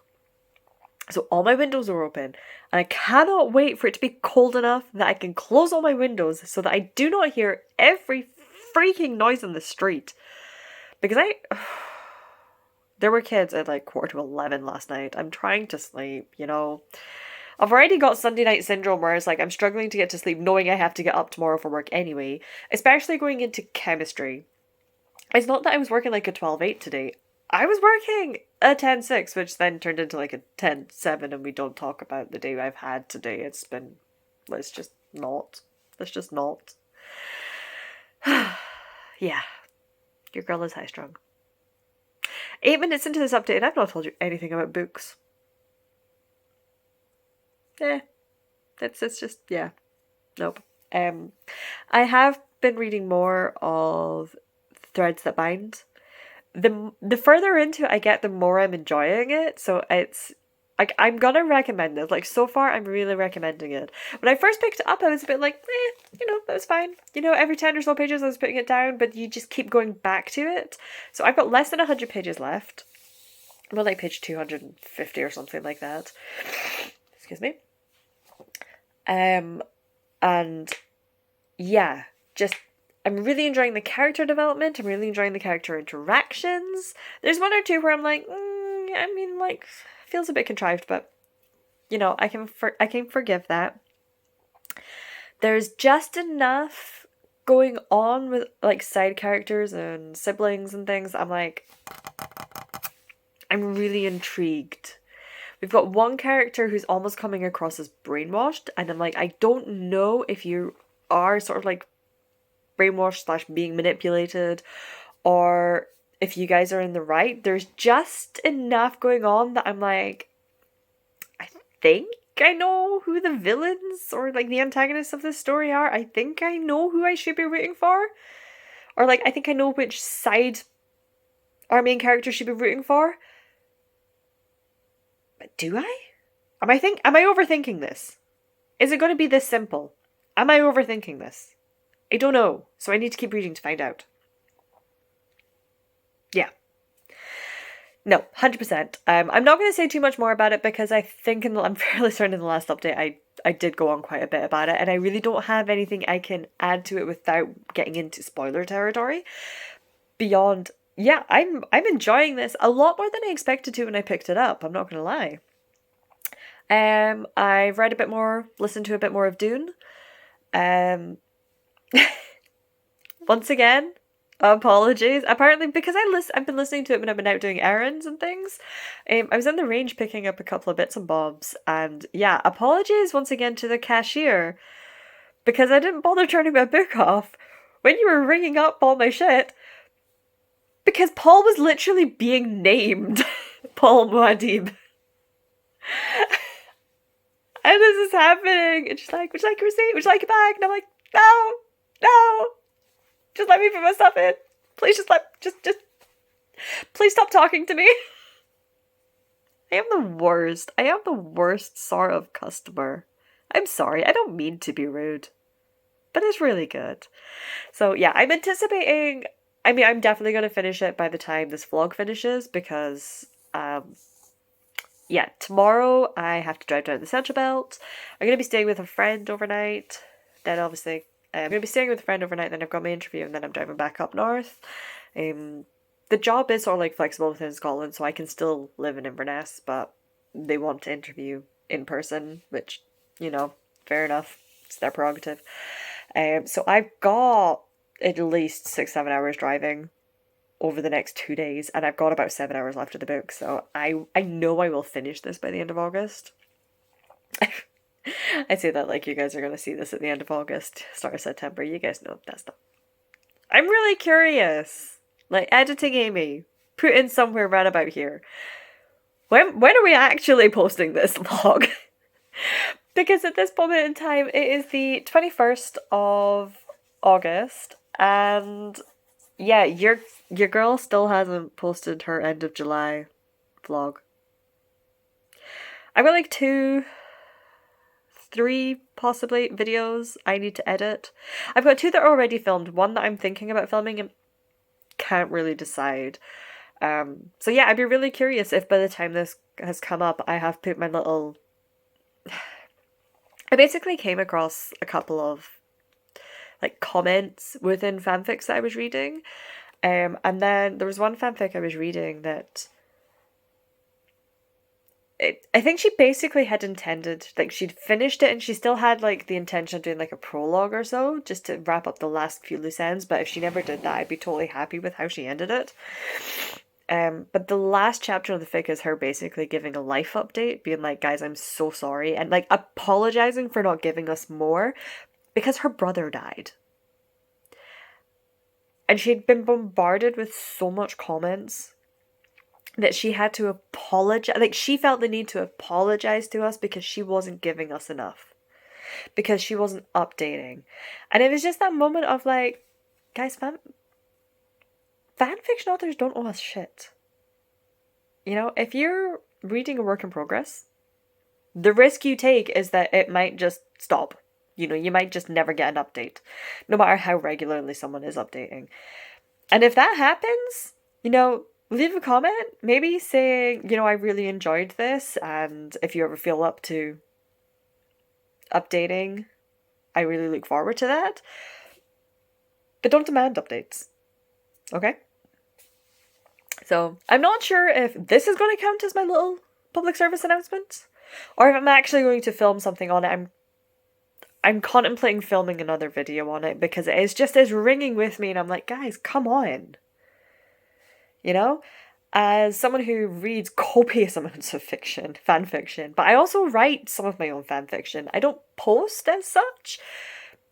So all my windows are open, and I cannot wait for it to be cold enough that I can close all my windows so that I do not hear every freaking noise in the street. Because there were kids at like 11:15 last night. I'm trying to sleep, I've already got Sunday night syndrome where it's like I'm struggling to get to sleep knowing I have to get up tomorrow for work anyway, especially going into chemistry. It's not that I was working like a 12:8 today. I was working a 10:6, which then turned into like a 10:7, and we don't talk about the day I've had today. Let's just not. Yeah. Your girl is high strung. 8 minutes into this update, I've not told you anything about books. It's just, yeah. Nope. I have been reading more of Threads That Bind. The further into it I get, the more I'm enjoying it. So it's like, I'm gonna recommend it. Like, so far I'm really recommending it. When I first picked it up, I was a bit like, that was fine. Every 10 or so pages I was putting it down, but you just keep going back to it. So I've got less than 100 pages left. I'm on like page 250 or something like that. Excuse me. And yeah, just, I'm really enjoying the character development. I'm really enjoying the character interactions. There's one or two where I'm like, feels a bit contrived, but I can forgive that. There's just enough going on with like side characters and siblings and things. I'm really intrigued. We've got one character who's almost coming across as brainwashed, and I'm like, I don't know if you are sort of like brainwashed / being manipulated, or if you guys are in the right. There's just enough going on that I'm like, I think I know who the villains or like the antagonists of this story are. I think I know who I should be rooting for, or like I think I know which side our main character should be rooting for. But do I? Am I overthinking this? Is it going to be this simple? Am I overthinking this? I don't know, so I need to keep reading to find out. Yeah. No, 100%. I'm not going to say too much more about it because I think I'm fairly certain in the last update I did go on quite a bit about it, and I really don't have anything I can add to it without getting into spoiler territory. Beyond, yeah, I'm enjoying this a lot more than I expected to when I picked it up, I'm not going to lie. I've read a bit more, listened to a bit more of Dune. Once again, apologies. Apparently, because I've been listening to it when I've been out doing errands and things. I was in the range picking up a couple of bits and bobs, and yeah, apologies once again to the cashier because I didn't bother turning my book off when you were ringing up all my shit because Paul was literally being named Paul Muad'Dib. And this is happening. And she's like, would you like a receipt? Would you like a bag? And I'm like, no. Just let me put my stuff in. Please just please stop talking to me. I am the worst. I am the worst sort of customer. I'm sorry. I don't mean to be rude. But it's really good. So yeah, I'm anticipating, I'm definitely going to finish it by the time this vlog finishes because, yeah, tomorrow I have to drive down the Central Belt. I'm going to be staying with a friend overnight. Then obviously, I'm going to be staying with a friend overnight, then I've got my interview, and then I'm driving back up north. The job is sort of like flexible within Scotland, so I can still live in Inverness, but they want to interview in person, which, fair enough. It's their prerogative. So I've got at least 6-7 hours driving over the next 2 days, and I've got about 7 hours left of the book, so I know I will finish this by the end of August. I say that like you guys are going to see this at the end of August, start of September. You guys know that's not. I'm really curious. Like, editing Amy, put in somewhere right about here. When are we actually posting this vlog? Because at this moment in time, it is the 21st of August, and yeah, your girl still hasn't posted her end of July vlog. I've got like 2, 3 possibly videos I need to edit. I've got 2 that are already filmed, one that I'm thinking about filming and can't really decide. So yeah, I'd be really curious if by the time this has come up, I have put my little... I basically came across a couple of like comments within fanfics that I was reading. And then there was one fanfic I was reading that I think she basically had intended, like she'd finished it and she still had like the intention of doing like a prologue or so just to wrap up the last few loose ends, but if she never did that, I'd be totally happy with how she ended it. But the last chapter of the fic is her basically giving a life update, being like, guys, I'm so sorry, and like apologizing for not giving us more because her brother died. And she'd been bombarded with so much comments that she had to apologize. Like, she felt the need to apologize to us because she wasn't giving us enough. Because she wasn't updating. And it was just that moment of like, guys, fan fiction authors don't owe us shit. You know, if you're reading a work in progress, the risk you take is that it might just stop. You know, you might just never get an update, no matter how regularly someone is updating. And if that happens, you know, leave a comment, maybe saying, you know, I really enjoyed this, and if you ever feel up to updating, I really look forward to that. But don't demand updates. Okay? So, I'm not sure if this is going to count as my little public service announcement, or if I'm actually going to film something on it. I'm contemplating filming another video on it because it is ringing with me, and I'm like, guys, come on. You know? As someone who reads copious amounts of fiction, fan fiction, but I also write some of my own fan fiction. I don't post as such,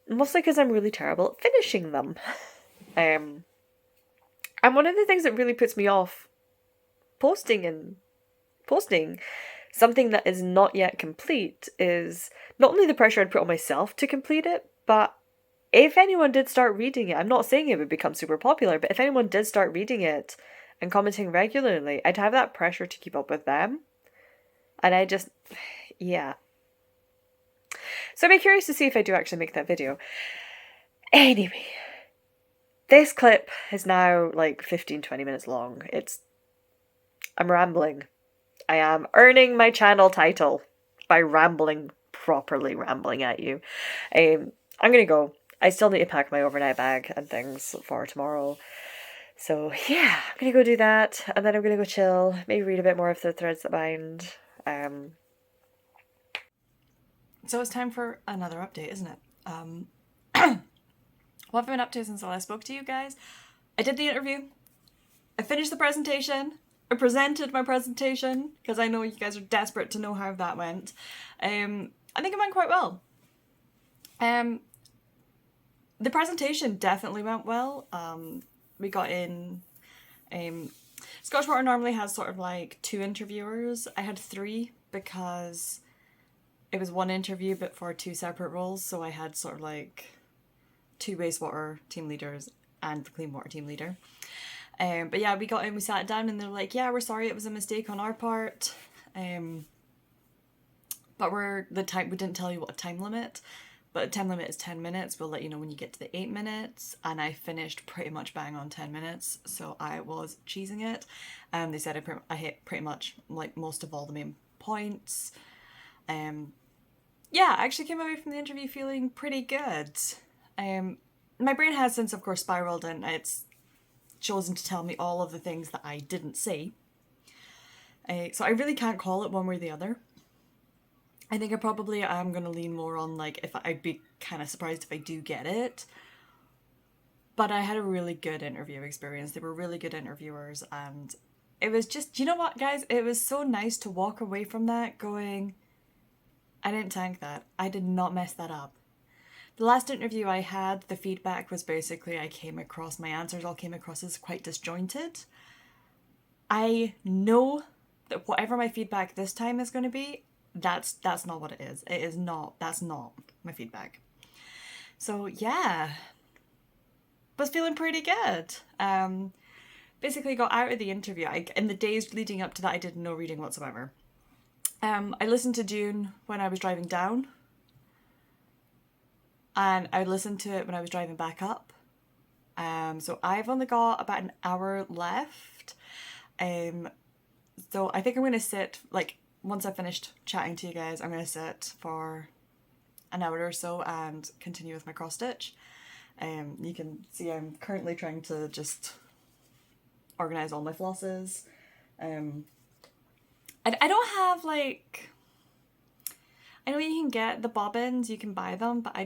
mostly because I'm really terrible at finishing them. And one of the things that really puts me off posting something that is not yet complete is not only the pressure I'd put on myself to complete it, but if anyone did start reading it, I'm not saying it would become super popular, but if anyone did start reading it and commenting regularly, I'd have that pressure to keep up with them. And I just, yeah. So I'd be curious to see if I do actually make that video. Anyway, this clip is now like 15-20 minutes long. I'm rambling. I am earning my channel title by properly rambling at you. I'm gonna go. I still need to pack my overnight bag and things for tomorrow. So yeah, I'm gonna go do that, and then I'm gonna go chill, maybe read a bit more of The Threads That Bind. So it's time for another update, isn't it? What have I been up to since I last spoke to you guys? I did the interview. I finished the presentation. I presented my presentation, because I know you guys are desperate to know how that went. I think it went quite well. The presentation definitely went well. We got in... Scottish Water normally has sort of like 2 interviewers. I had 3 because it was 1 interview but for 2 separate roles. So I had sort of like 2 wastewater team leaders and the clean water team leader. But yeah, we got in, we sat down, and they're like, yeah, we're sorry, it was a mistake on our part. But we didn't tell you what a time limit. But a time limit is 10 minutes. We'll let you know when you get to the 8 minutes. And I finished pretty much bang on 10 minutes. So I was cheesing it. They said I hit pretty much like most of all the main points. Yeah, I actually came away from the interview feeling pretty good. My brain has since, of course, spiraled, and it's chosen to tell me all of the things that I didn't say. So I really can't call it one way or the other. I think I probably am going to lean more on, like, if I'd be kind of surprised if I do get it. But I had a really good interview experience. They were really good interviewers, and it was just, you know what, guys? It was so nice to walk away from that going, I didn't tank that. I did not mess that up. The last interview I had, the feedback was basically my answers all came across as quite disjointed. I know that whatever my feedback this time is going to be, that's not what it is. That's not my feedback. So yeah, was feeling pretty good. Basically got out of the interview. In the days leading up to that, I did no reading whatsoever. I listened to Dune when I was driving down. And I listened to it when I was driving back up. So I've only got about an hour left. So I think I'm going to sit, like, once I've finished chatting to you guys, I'm going to sit for an hour or so and continue with my cross stitch. You can see I'm currently trying to just organise all my flosses. I don't have, like... I know you can get the bobbins, you can buy them, but I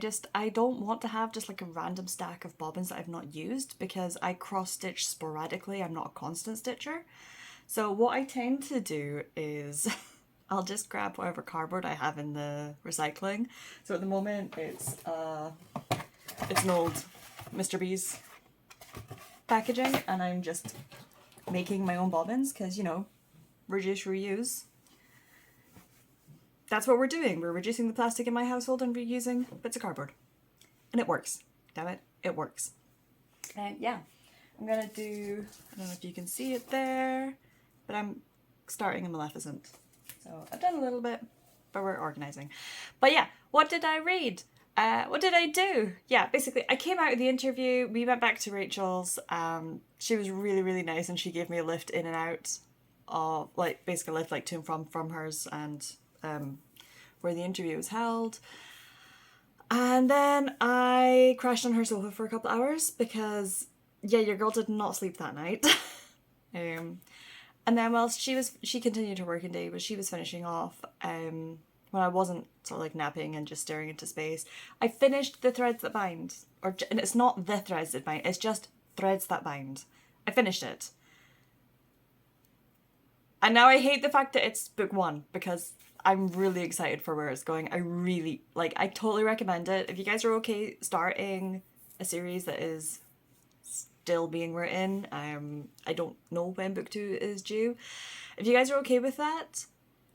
don't want to have just like a random stack of bobbins that I've not used, because I cross stitch sporadically. I'm not a constant stitcher. So what I tend to do is I'll just grab whatever cardboard I have in the recycling. So at the moment it's an old Mr. B's packaging, and I'm just making my own bobbins because, you know, reduce, reuse. That's what we're doing. We're reducing the plastic in my household and reusing bits of cardboard. And it works. Damn it, it works. And yeah, I'm gonna do, I don't know if you can see it there, but I'm starting a Maleficent. So I've done a little bit, but we're organizing. But yeah, what did I read? What did I do? Yeah, basically, I came out of the interview, we went back to Rachel's. She was really, really nice, and she gave me a lift in and out of, like, basically a lift, like, to and from hers and where the interview was held. And then I crashed on her sofa for a couple of hours because, yeah, your girl did not sleep that night. And then whilst she continued her working day, but she was finishing off, when I wasn't sort of like napping and just staring into space, I finished The Threads That Bind. And it's not The Threads That Bind, it's just Threads That Bind. I finished it. And now I hate the fact that it's book 1 because I'm really excited for where it's going. I totally recommend it. If you guys are okay starting a series that is still being written, I don't know when book 2 is due. If you guys are okay with that,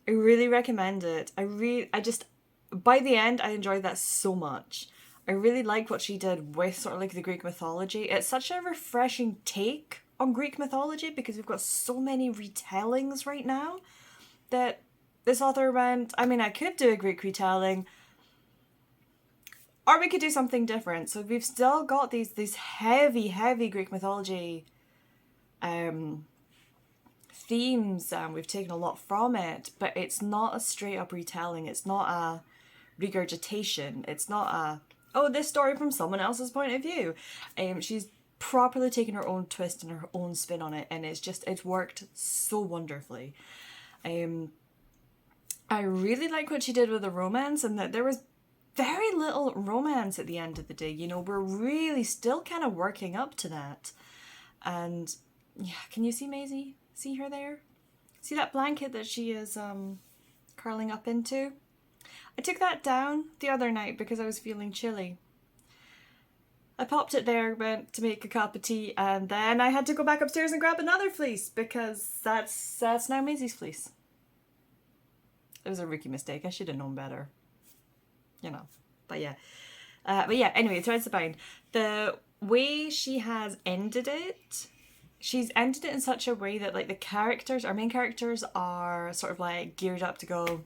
I really recommend it. By the end, I enjoyed that so much. I really like what she did with sort of like the Greek mythology. It's such a refreshing take on Greek mythology because we've got so many retellings right now that this author went, I mean, I could do a Greek retelling, or we could do something different. So we've still got these heavy, heavy Greek mythology themes, and we've taken a lot from it, but it's not a straight up retelling. It's not a regurgitation. It's not a, oh, this story from someone else's point of view. She's properly taken her own twist and her own spin on it, and it's worked so wonderfully. I really like what she did with the romance, and that there was very little romance at the end of the day. You know, we're really still kind of working up to that. And yeah, can you see Maisie? See her there? See that blanket that she is curling up into? I took that down the other night because I was feeling chilly. I popped it there, went to make a cup of tea, and then I had to go back upstairs and grab another fleece because that's now Maisie's fleece. It was a rookie mistake. I should have known better. You know. But yeah. Anyway, Threads That Bind. The way she has ended it, she's ended it in such a way that, like, the characters, our main characters, are sort of like geared up to go,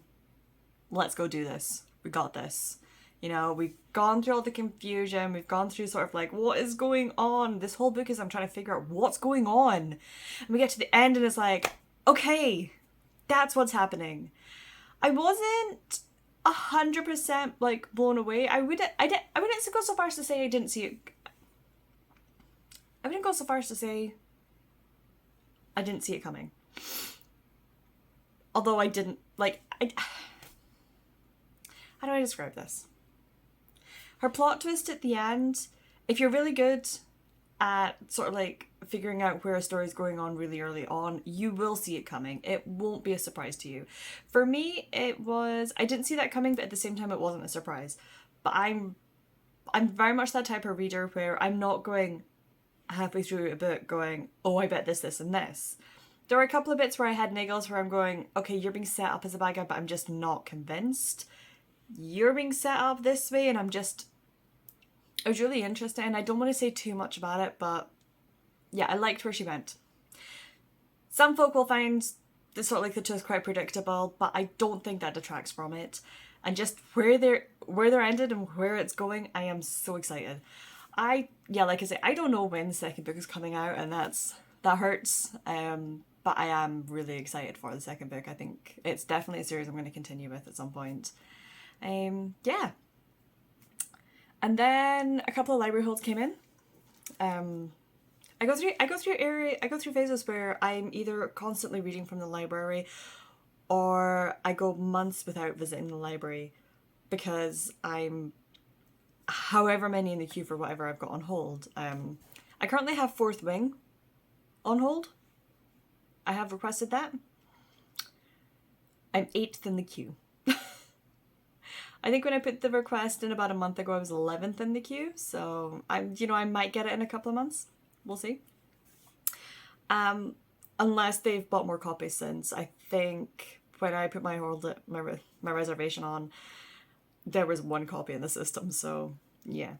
let's go do this. We got this. You know, we've gone through all the confusion. We've gone through sort of like, what is going on? This whole book is I'm trying to figure out what's going on. And we get to the end and it's like, okay, that's what's happening. I wasn't 100% like blown away. I wouldn't go so far as to say I didn't see it. I wouldn't go so far as to say I didn't see it coming. Although I didn't, like, how do I describe this? Her plot twist at the end, if you're really good at sort of like figuring out where a story's going on really early on, you will see it coming. It won't be a surprise to you. For me, I didn't see that coming, but at the same time it wasn't a surprise. But I'm very much that type of reader where I'm not going halfway through a book going, oh, I bet this, and this. There were a couple of bits where I had niggles where I'm going, okay, you're being set up as a bad guy, but I'm just not convinced. You're being set up this way, and it was really interesting, and I don't want to say too much about it, but yeah, I liked where she went. Some folk will find the sort of like the twist quite predictable, but I don't think that detracts from it. And just where they're ended and where it's going, I am so excited. Like I say, I don't know when the second book is coming out, and that hurts. But I am really excited for the second book. I think it's definitely a series I'm going to continue with at some point. Yeah. And then a couple of library holds came in. I go through phases where I'm either constantly reading from the library, or I go months without visiting the library because I'm however many in the queue for whatever I've got on hold. I currently have Fourth Wing on hold. I have requested that. I'm 8th in the queue. I think when I put the request in about a month ago, I was 11th in the queue. So I might get it in a couple of months. We'll see. unless they've bought more copies since. I think when I put my reservation on, there was one copy in the system, so yeah.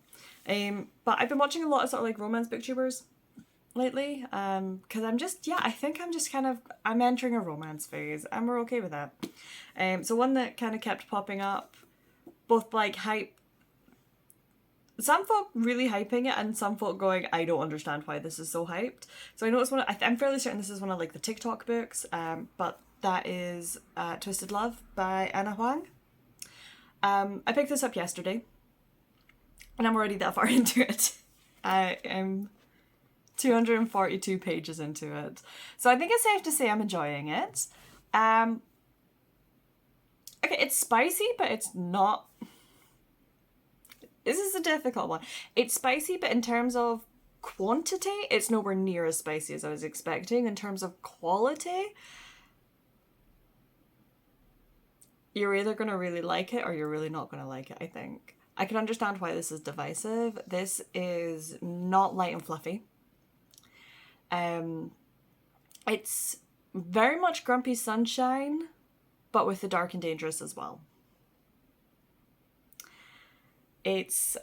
But I've been watching a lot of sort of like romance booktubers lately, because I think I'm entering a romance phase, and we're okay with that. So one that kind of kept popping up, both like hype, some folk really hyping it, and some folk going, I don't understand why this is so hyped. So I know it's I'm fairly certain this is one of like the TikTok books, but that is Twisted Love by Anna Huang. I picked this up yesterday, and I'm already that far into it. I am 242 pages into it. So I think it's safe to say I'm enjoying it. Okay, it's spicy, but it's not... This is a difficult one. It's spicy, but in terms of quantity, it's nowhere near as spicy as I was expecting. In terms of quality, you're either going to really like it or you're really not going to like it, I think. I can understand why this is divisive. This is not light and fluffy. It's very much Grumpy Sunshine, but with the dark and dangerous as well. So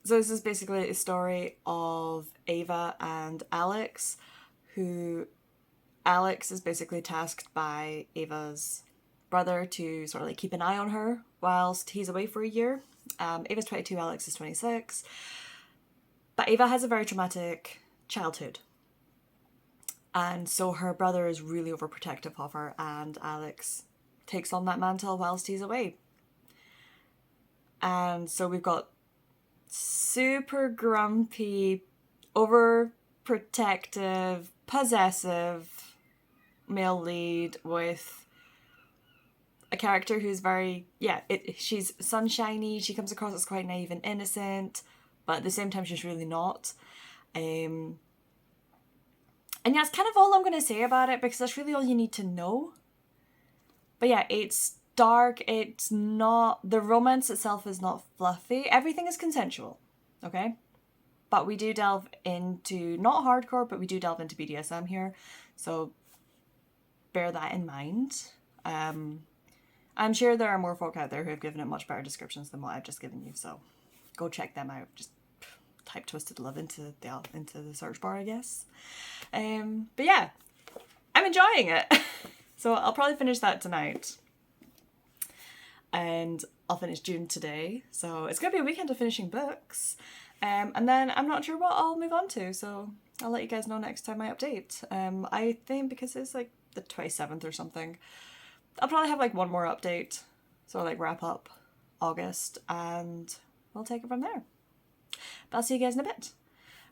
this is basically a story of Ava and Alex, who Alex is basically tasked by Ava's brother to sort of like keep an eye on her whilst he's away for a year. Ava's 22, Alex is 26. But Ava has a very traumatic childhood. And so her brother is really overprotective of her, and Alex takes on that mantle whilst he's away. And so we've got super grumpy, overprotective, possessive male lead with a character who's she's sunshiny, she comes across as quite naive and innocent, but at the same time she's really not. And yeah, it's kind of all I'm going to say about it, because that's really all you need to know. But yeah, it's dark, it's not... The romance itself is not fluffy. Everything is consensual, okay? But we do delve into... Not hardcore, but we do delve into BDSM here. So bear that in mind. I'm sure there are more folk out there who have given it much better descriptions than what I've just given you, so go check them out. Just type Twisted Love into the search bar, I guess. But yeah, I'm enjoying it. So I'll probably finish that tonight. And I'll finish June today. So it's going to be a weekend of finishing books. And then I'm not sure what I'll move on to, so I'll let you guys know next time I update. I think because it's like the 27th or something, I'll probably have like one more update. So like wrap up August, and we'll take it from there. But I'll see you guys in a bit.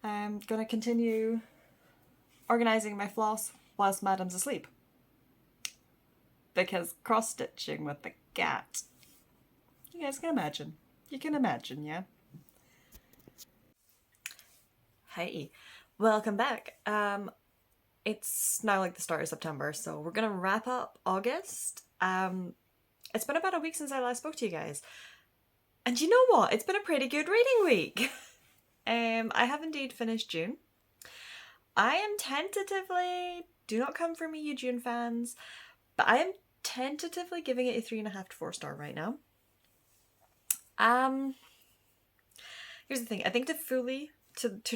I'm going to continue organising my floss whilst Madam's asleep. Because cross-stitching with the cat. You guys can imagine. You can imagine, yeah? Hey, welcome back. It's now like the start of September, so we're going to wrap up August. It's been about a week since I last spoke to you guys. And you know what? It's been a pretty good reading week. I have indeed finished June. I am tentatively, do not come for me, you June fans, but I am tentatively giving it a 3.5 to 4 star right now. Here's the thing. I think to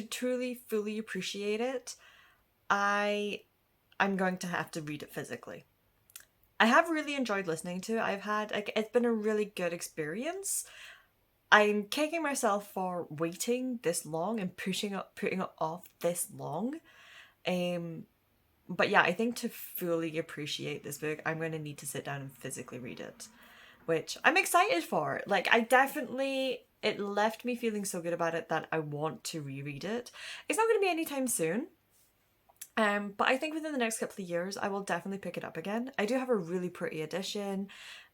truly fully appreciate it, I'm going to have to read it physically. I have really enjoyed listening to it. It's been a really good experience. I'm kicking myself for waiting this long and putting it off this long. But yeah, I think to fully appreciate this book, I'm going to need to sit down and physically read it, which I'm excited for. Like, it left me feeling so good about it that I want to reread it. It's not going to be anytime soon. But I think within the next couple of years, I will definitely pick it up again. I do have a really pretty edition.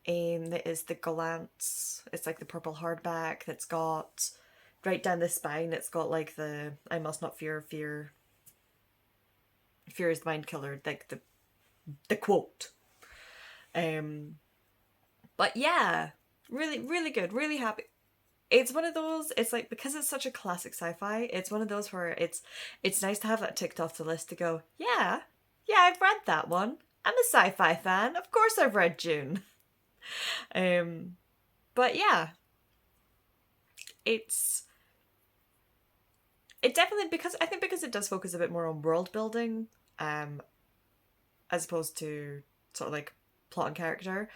That is the Gollancz. It's like the purple hardback that's got right down the spine. It's got like the I must not fear is the mind killer, like the quote. But yeah, really, really good. Really happy. it's one of those, it's like, because it's such a classic sci-fi, it's one of those where it's nice to have that ticked off the list to go, yeah, I've read that one. I'm a sci-fi fan. Of course I've read Dune. But yeah, it definitely, because I think because it does focus a bit more on world building, as opposed to sort of like plot and character.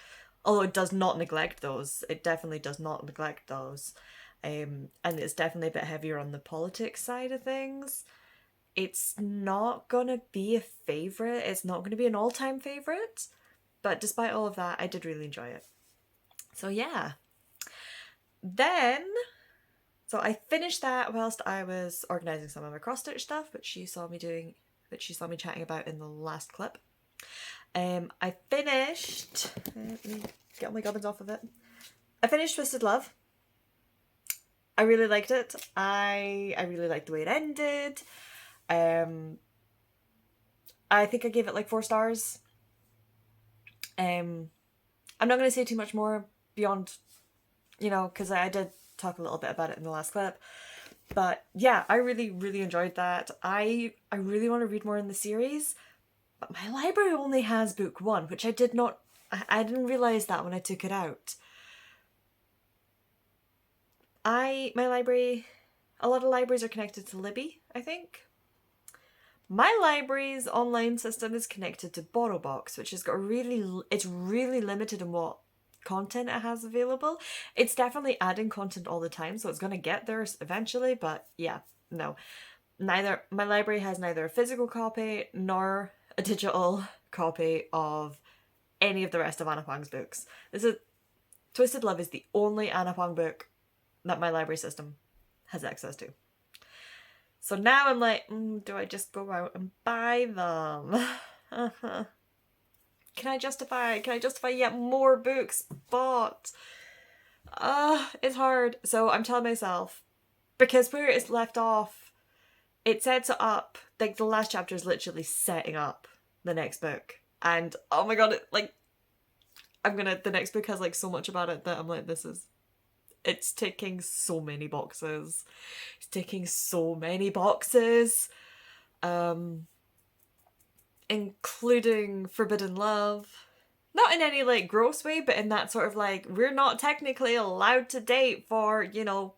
Although it does not neglect those. It definitely does not neglect those. And it's definitely a bit heavier on the politics side of things. It's not gonna be a favourite. It's not gonna be an all-time favourite. But despite all of that, I did really enjoy it. So yeah. Then, so I finished that whilst I was organising some of my cross-stitch stuff, which you saw me chatting about in the last clip. I finished, let me get all my gubbins off of it. I finished Twisted Love. I really liked it. I really liked the way it ended. I think I gave it like 4 stars. I'm not going to say too much more beyond, because I did talk a little bit about it in the last clip. But yeah, I really, really enjoyed that. I really want to read more in the series. But my library only has book 1, which I didn't realise that when I took it out. My library, a lot of libraries are connected to Libby, I think. My library's online system is connected to BorrowBox, which has got it's really limited in what content it has available. It's definitely adding content all the time, so it's going to get there eventually, but yeah, no. My library has neither a physical copy nor a digital copy of any of the rest of Anna Huang's books. Twisted Love is the only Anna Huang book that my library system has access to. So now I'm like, do I just go out and buy them? Can I justify yet more books bought? It's hard. So I'm telling myself, because where it's left off, it sets it up, like the last chapter is literally setting up the next book. And oh my god, the next book has like so much about it that I'm like, it's ticking so many boxes. It's ticking so many boxes. Including Forbidden Love. Not in any like gross way, but in that sort of like, we're not technically allowed to date for,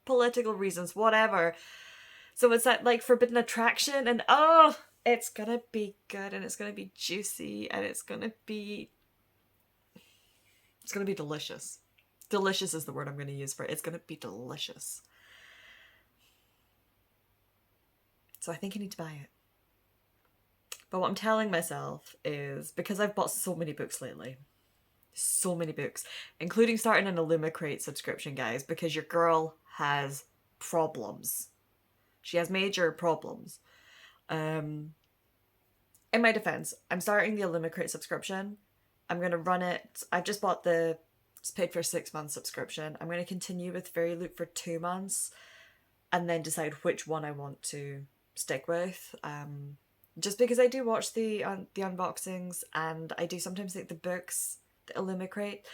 political reasons, whatever. So it's that like forbidden attraction, and it's gonna be good, and it's gonna be juicy, and it's gonna be delicious. Delicious is the word I'm gonna use for it. It's gonna be delicious. So I think I need to buy it. But what I'm telling myself is, because I've bought so many books lately, so many books, including starting an Illumicrate subscription, guys, because your girl has problems. She has major problems. In my defense, I'm starting the Illumicrate subscription. I'm going to run it. I've just bought it's paid for a 6-month subscription. I'm going to continue with Fairy Loot for 2 months and then decide which one I want to stick with. Just because I do watch the unboxings, and I do sometimes like the books, the Illumicrate.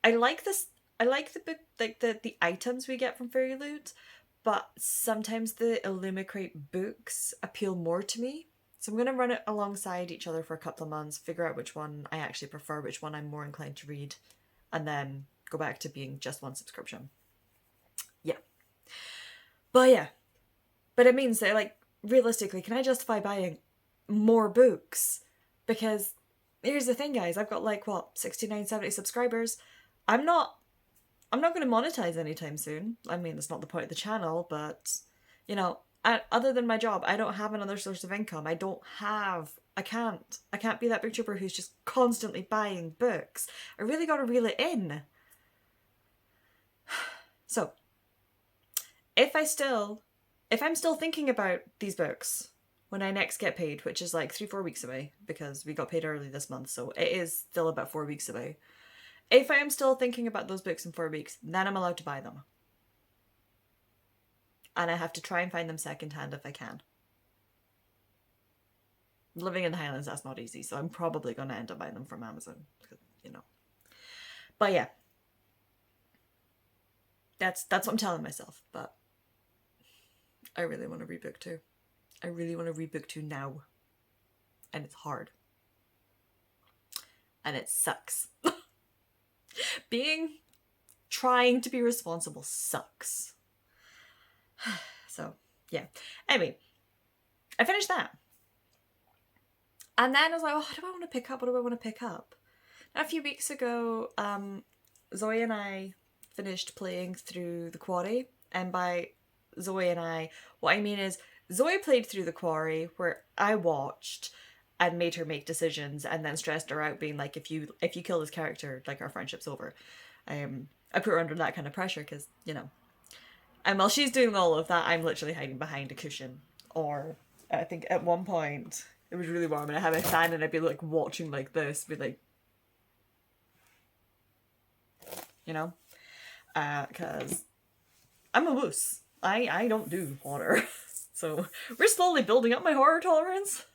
I like the book, like the items we get from Fairy Loot, but sometimes the Illumicrate books appeal more to me. So I'm going to run it alongside each other for a couple of months, figure out which one I actually prefer, which one I'm more inclined to read, and then go back to being just one subscription. Yeah. But it means that, like, realistically, can I justify buying more books? Because here's the thing, guys, I've got like 69, 70 subscribers. I'm not going to monetize anytime soon. I mean, that's not the point of the channel, but other than my job, I don't have another source of income. I can't be that booktuber who's just constantly buying books. I really got to reel it in. So if I'm still thinking about these books when I next get paid, which is like 3-4 weeks away, because we got paid early this month, so it is still about 4 weeks away. If I am still thinking about those books in 4 weeks, then I'm allowed to buy them. And I have to try and find them secondhand if I can. Living in the Highlands, that's not easy, so I'm probably going to end up buying them from Amazon, But yeah. That's what I'm telling myself, but I really want to read book 2. I really want to read book 2 now. And it's hard. And it sucks. Trying to be responsible sucks. So, yeah. Anyway, I finished that. And then I was like, oh, what do I want to pick up? What do I want to pick up? Now, a few weeks ago, Zoe and I finished playing through The Quarry. And by Zoe and I, what I mean is Zoe played through The Quarry, where I watched and made her make decisions and then stressed her out, being like, if you kill this character, like, our friendship's over. I put her under that kind of pressure because, you know. And while she's doing all of that, I'm literally hiding behind a cushion. Or I think at one point it was really warm and I had a fan and I'd be like watching like this, be like, you know, because I'm a wuss. I don't do horror. So we're slowly building up my horror tolerance.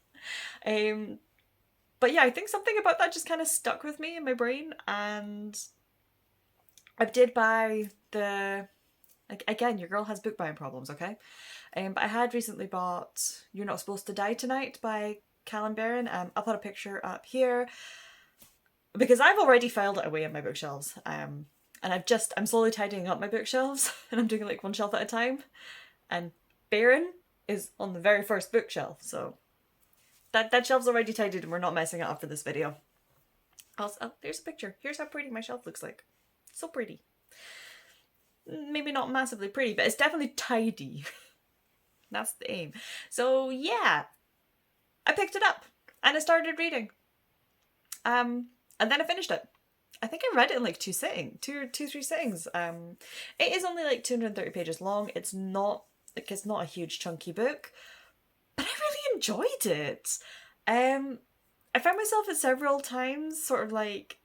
But yeah, I think something about that just kind of stuck with me in my brain, and I did buy the, like, again, your girl has book buying problems, okay? But I had recently bought You're Not Supposed to Die Tonight by Callum Barron. I'll put a picture up here because I've already filed it away in my bookshelves. And I'm slowly tidying up my bookshelves and I'm doing like one shelf at a time. And Barron is on the very first bookshelf, so that shelf's already tidied and we're not messing it up for this video. Also, oh, there's a picture. Here's how pretty my shelf looks like. So pretty. Maybe not massively pretty, but it's definitely tidy. That's the aim. So yeah, I picked it up and I started reading. And then I finished it. I think I read it in like 3 sittings. It is only like 230 pages long. It's not a huge chunky book, but I really enjoyed it. I found myself at several times sort of like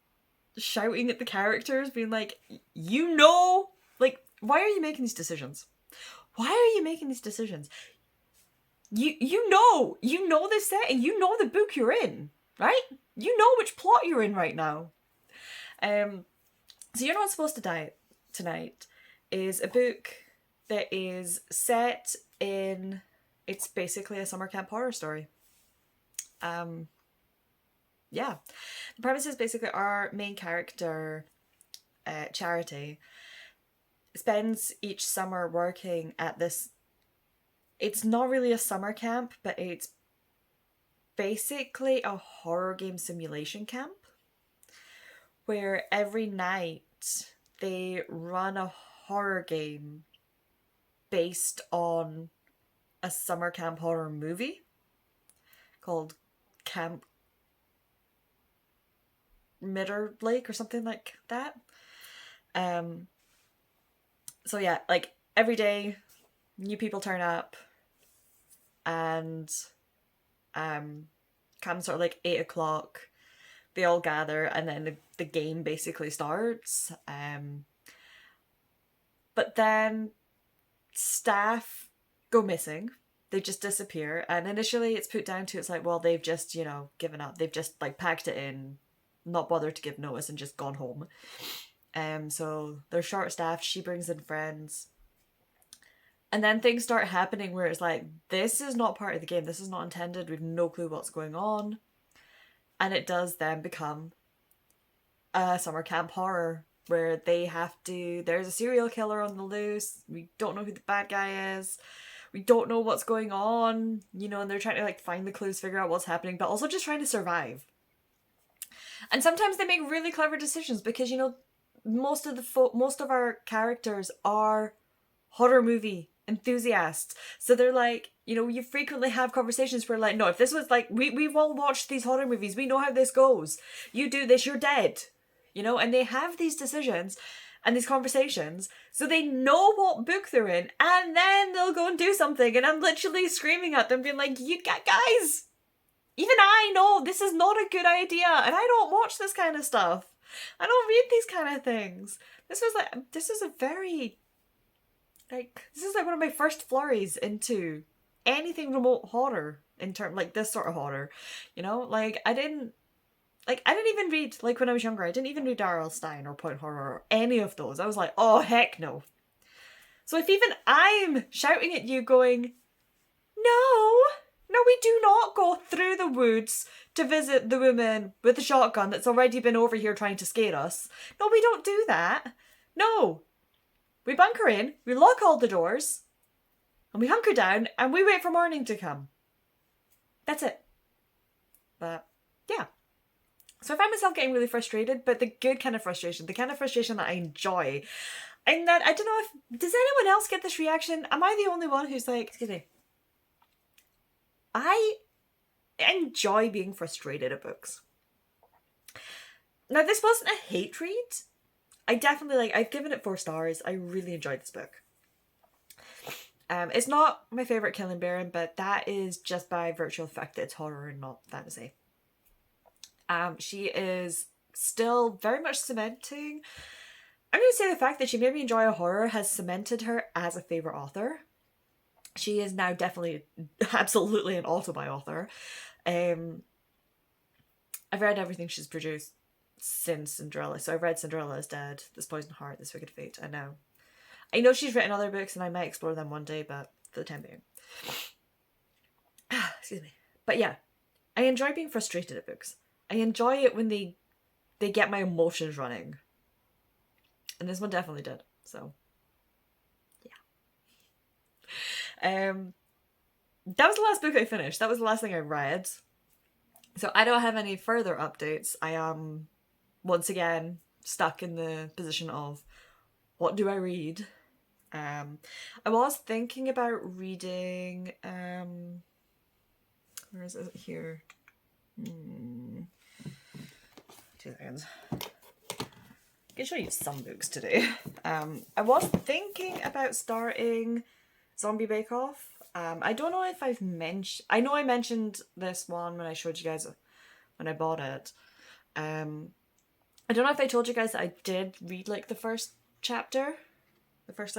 shouting at the characters, being like, you know, like, why are you making these decisions? Why are you making these decisions? You know this setting, you know the book you're in, right? You know which plot you're in right now. So You're Not Supposed to Die Tonight is a book that is set in, it's basically a summer camp horror story. Yeah. The premise is basically our main character, Charity, spends each summer working at this, it's not really a summer camp, but it's basically a horror game simulation camp where every night they run a horror game based on a summer camp horror movie called Camp Midder Lake or something like that. So yeah, like every day new people turn up and come sort of like 8 o'clock, they all gather and then the game basically starts. But then staff go missing. They just disappear, and initially it's put down to, it's like, well, they've just, you know, given up. They've just like packed it in, not bothered to give notice and just gone home. So they're short-staffed. She brings in friends. And then things start happening where it's like, this is not part of the game. This is not intended. We've no clue what's going on. And it does then become a summer camp horror where they have to, there's a serial killer on the loose. We don't know who the bad guy is. We don't know what's going on, you know, and they're trying to like find the clues, figure out what's happening, but also just trying to survive. And sometimes they make really clever decisions because, you know, most of our characters are horror movie enthusiasts. So they're like, you know, you frequently have conversations where like, no, if this was like, we've all watched these horror movies, we know how this goes. You do this, you're dead. You know, and they have these decisions and these conversations so they know what book they're in, and then they'll go and do something, and I'm literally screaming at them being like, you guys, even I know this is not a good idea, and I don't watch this kind of stuff. I don't read these kind of things. This is like one of my first flurries into anything remote horror, in term like this sort of horror, you know, like I didn't even read, like when I was younger, I didn't even read R.L. Stine or Point Horror or any of those. I was like, oh heck no, So if even I'm shouting at you going, no, we do not go through the woods to visit the woman with the shotgun that's already been over here trying to scare us. No, we don't do that. No. We bunker in, we lock all the doors, and we hunker down, and we wait for morning to come. That's it. But, yeah. So I find myself getting really frustrated, but the good kind of frustration, the kind of frustration that I enjoy. And that, I don't know if, does anyone else get this reaction? Am I the only one who's like, excuse me, I enjoy being frustrated at books. Now, this wasn't a hate read. I definitely, I've given it 4 stars. I really enjoyed this book. It's not my favourite Killing Baron, but that is just by virtue of the fact that it's horror and not fantasy. She is still very much cementing. I'm going to say the fact that she made me enjoy a horror has cemented her as a favourite author. She is now definitely, absolutely an auto-buy author. I've read everything she's produced since Cinderella. So I've read Cinderella is Dead, This Poisoned Heart, This Wicked Fate. I know she's written other books and I might explore them one day, but for the time being. Excuse me. But yeah, I enjoy being frustrated at books. I enjoy it when they get my emotions running. And this one definitely did. So, yeah. That was the last book I finished. That was the last thing I read. So I don't have any further updates. I am, once again, stuck in the position of, what do I read? I was thinking about reading, where is it here? 2 seconds. I can show you some books today. I was thinking about starting Zombie Bake Off. I don't know if I've mentioned... I know I mentioned this one when I showed you guys when I bought it. I don't know if I told you guys that I did read, the first chapter. The first,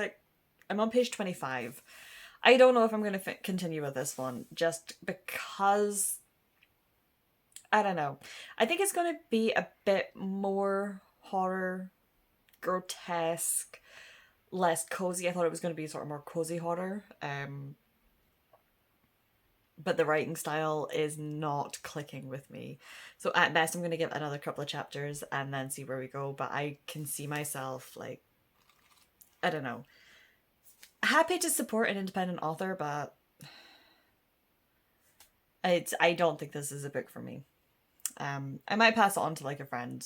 I'm on page 25. I don't know if I'm going to continue with this one, just because... I don't know. I think it's going to be a bit more horror, grotesque, less cozy. I thought it was going to be sort of more cozy horror. But the writing style is not clicking with me. So at best, I'm going to give another couple of chapters and then see where we go. But I can see myself, I don't know. Happy to support an independent author, but I don't think this is a book for me. I might pass it on to a friend.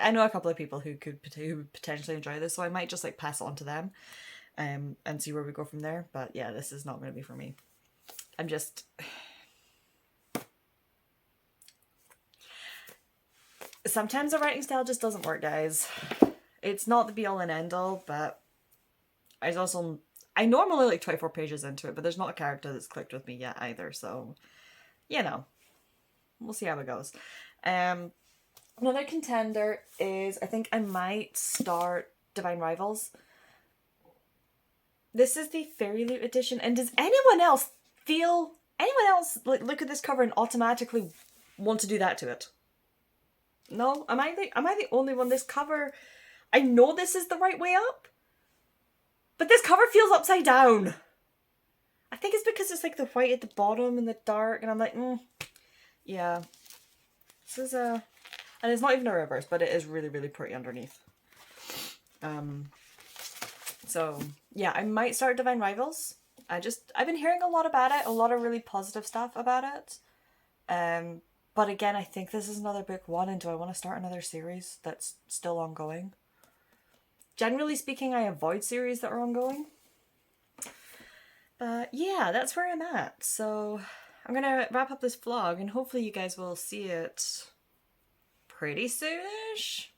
I know a couple of people who would potentially enjoy this, so I might just pass it on to them, and see where we go from there. But yeah, this is not going to be for me. I'm just... Sometimes the writing style just doesn't work, guys. It's not the be-all and end-all, but I normally 24 pages into it, but there's not a character that's clicked with me yet either, so, we'll see how it goes. Another contender is, I think I might start Divine Rivals. This is the Fairy Loot edition, and does anyone else look at this cover and automatically want to do that to it? No? Am I the only one? This cover, I know this is the right way up, but this cover feels upside down. I think it's because it's the white at the bottom and the dark, and I'm yeah. This is and it's not even a reverse, but it is really, really pretty underneath. So yeah, I might start Divine Rivals. I've been hearing a lot about it, a lot of really positive stuff about it. But again, I think this is another book one, and do I want to start another series that's still ongoing? Generally speaking, I avoid series that are ongoing. But yeah, that's where I'm at. So I'm going to wrap up this vlog, and hopefully you guys will see it pretty soonish.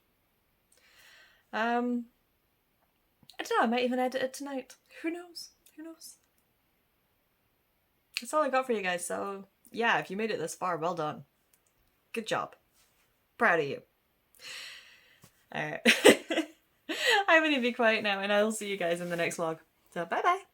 I don't know, I might even edit it tonight. Who knows? Who knows? That's all I got for you guys, so yeah, if you made it this far, well done. Good job. Proud of you. Alright. I'm going to be quiet now, and I'll see you guys in the next vlog. So bye bye!